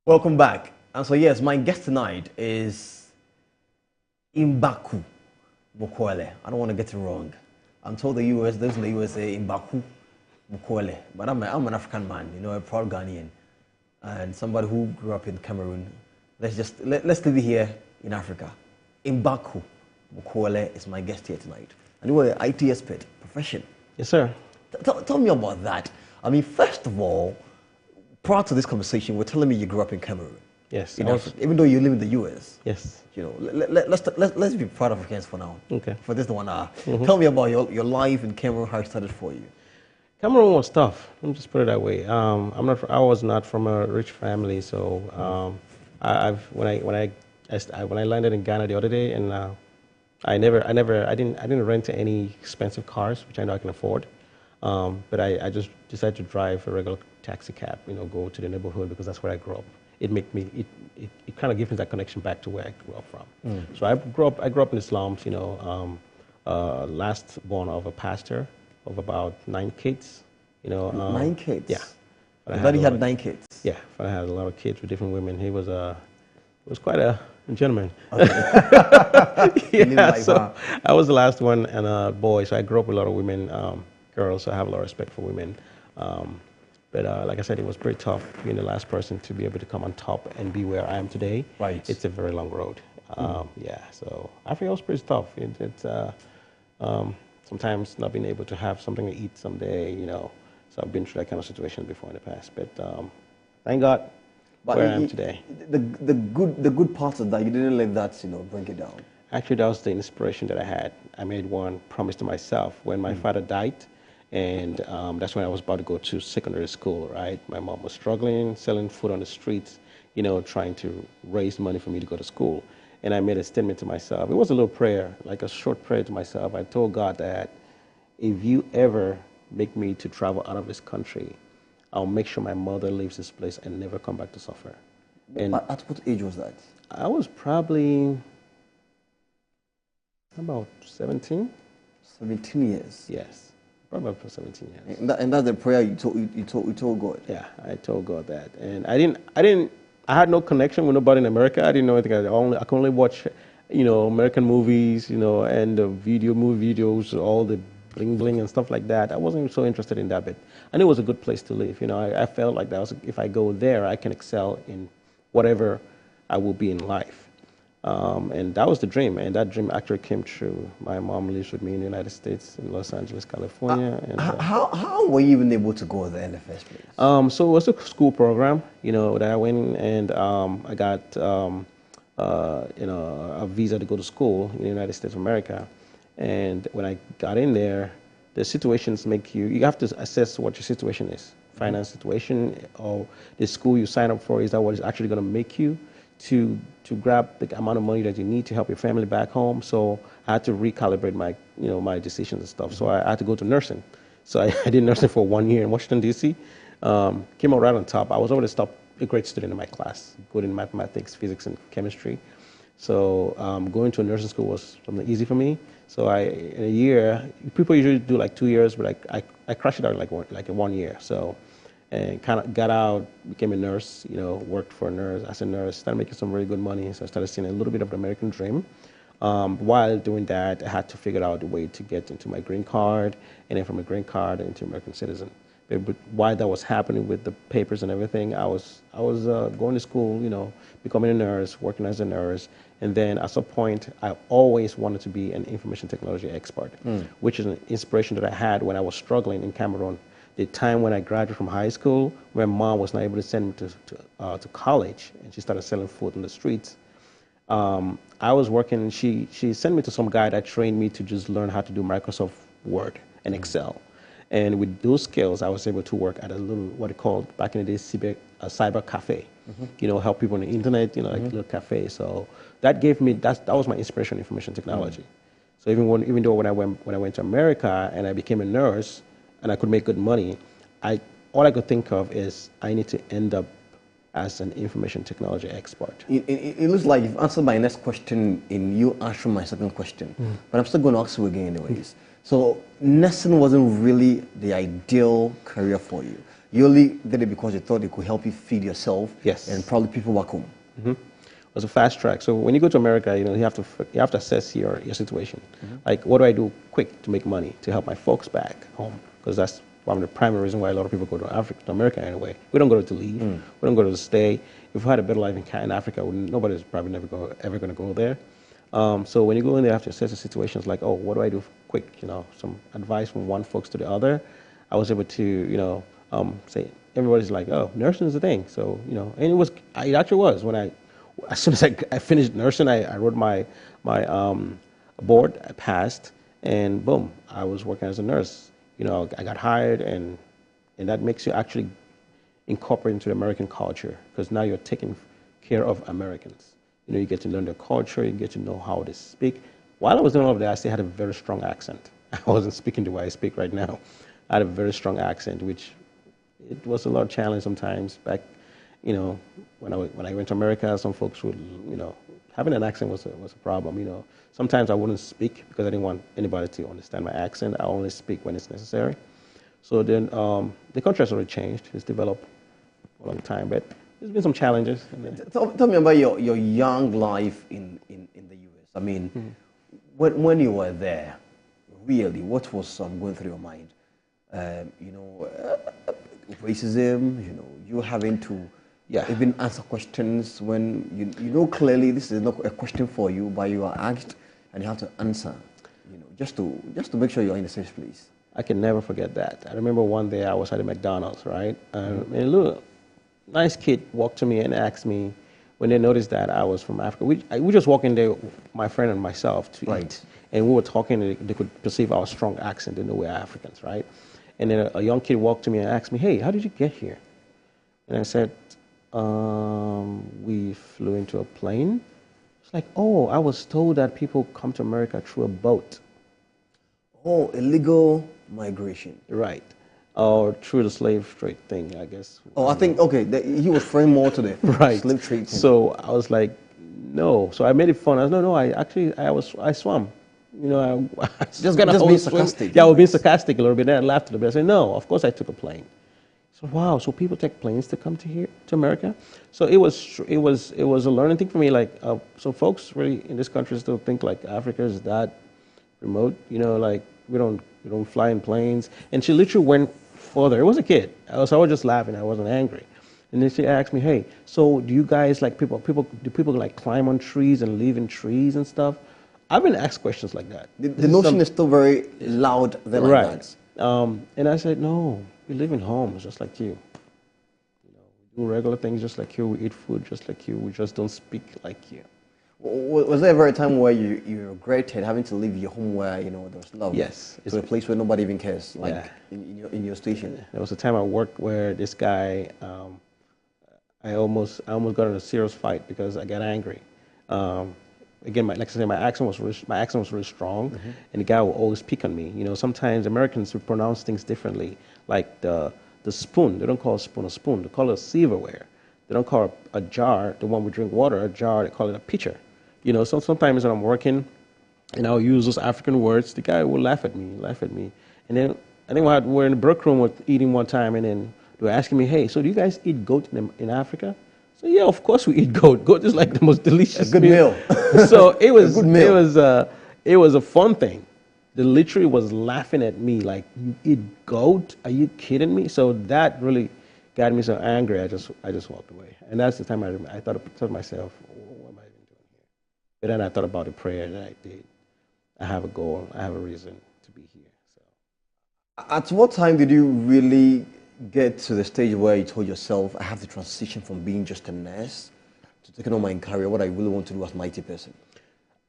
Welcome back. And so yes, my guest tonight is Imbaku Bukwele. I don't want to get it wrong. I'm told the US, those in the US say Imbaku Bukwele, but I'm an African man, you know, a proud Ghanaian, and somebody who grew up in Cameroon. Let's leave it here in Africa. Imbaku Bukwele is my guest here tonight, and you are an IT expert profession. Yes, sir. Tell me about that. I mean, first of all, prior to this conversation, you were telling me you grew up in Cameroon. Yes. In Africa, even though you live in the US. Yes. You know, let's be proud of Africans for now. Okay. For this 1 hour. Tell me about your life in Cameroon, how it started for you. Cameroon was tough. Let me just put it that way. I was not from a rich family, so when I landed in Ghana the other day, and I didn't rent any expensive cars, which I know I can afford. But I just decided to drive a regular taxi cab, you know, go to the neighborhood because that's where I grew up. It kind of gives me that connection back to where I grew up from. So I grew up in the slums, you know, last born of a pastor of about 9 kids, you know. 9 kids? Yeah. Your daddy had 9 kids? Yeah, I had a lot of kids with different women. He was quite a gentleman. Okay. Yeah, so I was the last one and a boy, so I grew up with a lot of women, girls, so I have a lot of respect for women. But like I said, it was pretty tough being the last person to be able to come on top and be where I am today. Right. It's a very long road. Yeah, so I think it was pretty tough. Sometimes not being able to have something to eat someday, you know. So I've been through that kind of situation before in the past. But thank God where I am today. The good part of that, you didn't let that, you know, bring it down. Actually, that was the inspiration that I had. I made one promise to myself when my father died. And that's when I was about to go to secondary school, right? My mom was struggling, selling food on the streets, you know, trying to raise money for me to go to school. And I made a statement to myself. It was a little prayer, like a short prayer to myself. I told God that if you ever make me to travel out of this country, I'll make sure my mother leaves this place and never come back to suffer. And at what age was that? I was probably about 17. 17 years? Yes. Probably for 17 years. And that's the prayer you told God? Yeah, I told God that. And I had no connection with nobody in America. I didn't know anything. I could only watch, you know, American movies, you know, and the movie videos, all the bling bling and stuff like that. I wasn't so interested in that, but I knew it was a good place to live. You know, I felt like that was, if I go there, I can excel in whatever I will be in life. And that was the dream, and that dream actually came true. My mom lives with me in the United States, in Los Angeles, California. And, how were you even able to go there in the first place? So it was a school program, you know, that I went in, and I got, you know, a visa to go to school in the United States of America. And when I got in there, the situations make you have to assess what your situation is. Finance situation, or the school you sign up for, is that what is actually going to make you to grab the amount of money that you need to help your family back home. So I had to recalibrate my, you know, my decisions and stuff. So I had to go to nursing. So I did nursing for 1 year in Washington, D.C. Came out right on top. I was already a great student in my class, good in mathematics, physics, and chemistry. So going to a nursing school was something easy for me. So in a year, people usually do like 2 years, but I crashed it out in 1 year. So, and kind of got out, became a nurse, you know, worked for a nurse, as a nurse, started making some really good money. So I started seeing a little bit of the American dream. While doing that, I had to figure out a way to get into my green card, and then from a green card into American citizen. But while that was happening with the papers and everything, I was going to school, you know, becoming a nurse, working as a nurse. And then at some point, I always wanted to be an information technology expert, which is an inspiration that I had when I was struggling in Cameroon. The time when I graduated from high school, where mom was not able to send me to college, and she started selling food on the streets. I was working, she sent me to some guy that trained me to just learn how to do Microsoft Word and Excel. And with those skills, I was able to work at a little, what they called back in the day, a cyber cafe. You know, help people on the internet, you know, like a little cafe. So that gave me, that was my inspiration in information technology. So even though when I went to America and I became a nurse and I could make good money, all I could think of is I need to end up as an information technology expert. It looks like you've answered my next question in you answering my second question, but I'm still going to ask you again anyways. So nursing wasn't really the ideal career for you. You only did it because you thought it could help you feed yourself, yes, and probably people back home. It was a fast track. So when you go to America, you know, you have to assess your situation. Like, what do I do quick to make money to help my folks back home? Because that's one of the primary reasons why a lot of people go to America anyway. We don't go to leave. We don't go to stay. If we had a better life in Africa, nobody's probably ever going to go there. So when you go in there, you have to assess the situations like, oh, what do I do quick? You know, some advice from one folks to the other. I was able to, you know, say, everybody's like, oh, nursing is the thing. So, you know, and it actually was. As soon as I finished nursing, I wrote my board, I passed, and boom, I was working as a nurse. You know, I got hired, and that makes you actually incorporate into the American culture, because now you're taking care of Americans. You know, you get to learn their culture, you get to know how they speak. While I was doing all of that, I still had a very strong accent. I wasn't speaking the way I speak right now. I had a very strong accent, which it was a lot of challenge sometimes. Back, you know, when I went to America, some folks would, you know, having an accent was a problem. You know, sometimes I wouldn't speak because I didn't want anybody to understand my accent. I only speak when it's necessary. So then the country has already changed. It's developed for a long time, but there's been some challenges. Tell me about your young life in the U.S. I mean, when you were there, really, what was going through your mind? You know, racism, you having to even answer questions when you know clearly this is not a question for you, but you are asked and you have to answer, just to make sure you're in a safe place. I can never forget that. I remember one day I was at a McDonald's, right? And a little nice kid walked to me and asked me, when they noticed that I was from Africa, we just walked in there, my friend and myself, to eat. And we were talking, and they could perceive our strong accent. They know we're Africans, right? And then a young kid walked to me and asked me, hey, how did you get here? And I said, we flew into a plane. It's like, oh, I was told that people come to America through a boat. Oh, illegal migration. Right. Or through the slave trade thing, I guess. Oh, I think, okay, he was framed more to the slave trade thing. So I was like, no. So I made it fun. I was, no, I swam. I just being sarcastic. Yeah, I was being sarcastic a little bit. Then I laughed a little bit. I said, no, of course I took a plane. So wow, so people take planes to come to America. So it was a learning thing for me. Like, so folks really in this country still think like Africa is that remote. Like we don't fly in planes. And she literally went further. It was a kid. I was just laughing. I wasn't angry. And then she asked me, hey, so do you guys like do people like climb on trees and live in trees and stuff? I've been asked questions like that. The notion is still very loud there like that. And I said, no, we live in homes just like you. We do regular things just like you. We eat food just like you. We just don't speak like you. Was there ever a time where you regretted having to leave your home where there was love? Yes. To a place where nobody even cares, like in your station. There was a time I worked where this guy, I almost got in a serious fight because I got angry. Again, like I said, my accent was really strong, and the guy would always pick on me. Sometimes Americans would pronounce things differently, like the spoon. They don't call a spoon a spoon. They call it a silverware. They don't call a jar, the one we drink water, a jar. They call it a pitcher. So sometimes when I'm working, and I'll use those African words, the guy will laugh at me. And then I think we're in the break room eating one time, and then they were asking me, hey, so do you guys eat goat in Africa? So yeah, of course we eat goat. Goat is like the most delicious meal. So it was a fun thing. They literally was laughing at me like, you eat goat? Are you kidding me? So that really got me so angry. I just walked away. And that's the time I thought to myself, what am I even doing here? But then I thought about the prayer that I did. I have a goal. I have a reason to be here. So, at what time did you really get to the stage where you told yourself, I have to transition from being just a nurse to taking on my career, what I really want to do as an IT person?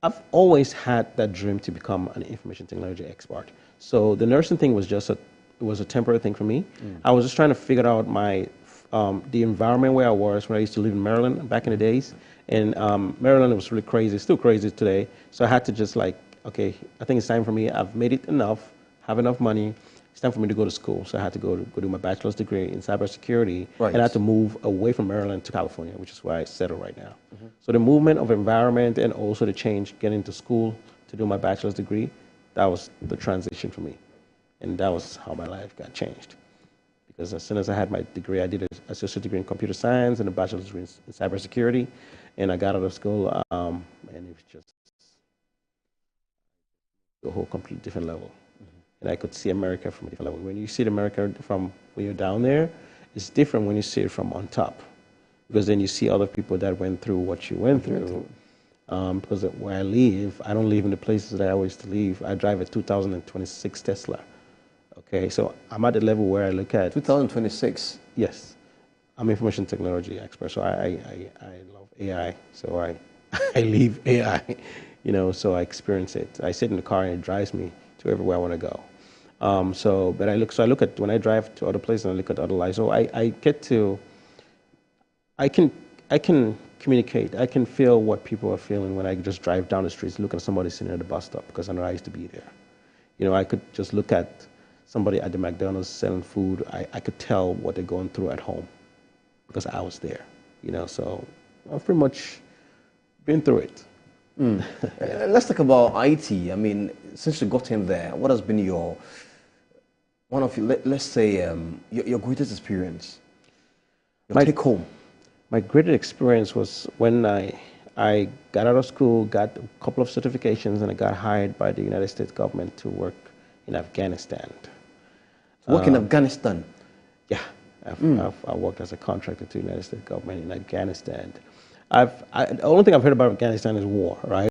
I've always had that dream to become an information technology expert. So the nursing thing was just a temporary thing for me. I was just trying to figure out the environment where I was when I used to live in Maryland back in the days. And Maryland was really crazy, still crazy today. So I had to just like, okay, I think it's time for me. I've made it enough, have enough money. It's time for me to go to school. So I had to go do my bachelor's degree in cybersecurity. And I had to move away from Maryland to California, which is where I settle right now. So the movement of environment and also the change, getting to school to do my bachelor's degree, that was the transition for me. And that was how my life got changed. Because as soon as I had my degree, I did an associate degree in computer science and a bachelor's degree in cybersecurity. And I got out of school, and it was just a whole completely different level. And I could see America from a different level. When you see America from when you're down there, it's different when you see it from on top. Because then you see other people that went through what you went through. Because where I live, I don't live in the places that I always used to live. I drive a 2026 Tesla. Okay, so I'm at the level where I look at 2026. Yes, I'm an information technology expert, so I love AI. So I live AI, so I experience it. I sit in the car and it drives me to everywhere I want to go. But I look at when I drive to other places and I look at other lives. So I can communicate. I can feel what people are feeling when I just drive down the streets, look at somebody sitting at the bus stop because I know I used to be there. I could just look at somebody at the McDonald's selling food. I could tell what they're going through at home because I was there. So I've pretty much been through it. Let's talk about IT. I mean, since you got in there, what has been your let's say your greatest experience? Your take home. My greatest experience was when I got out of school, got a couple of certifications, and I got hired by the United States government to work in Afghanistan. Work in Afghanistan? Yeah. I worked as a contractor to the United States government in Afghanistan. The only thing I've heard about Afghanistan is war, right?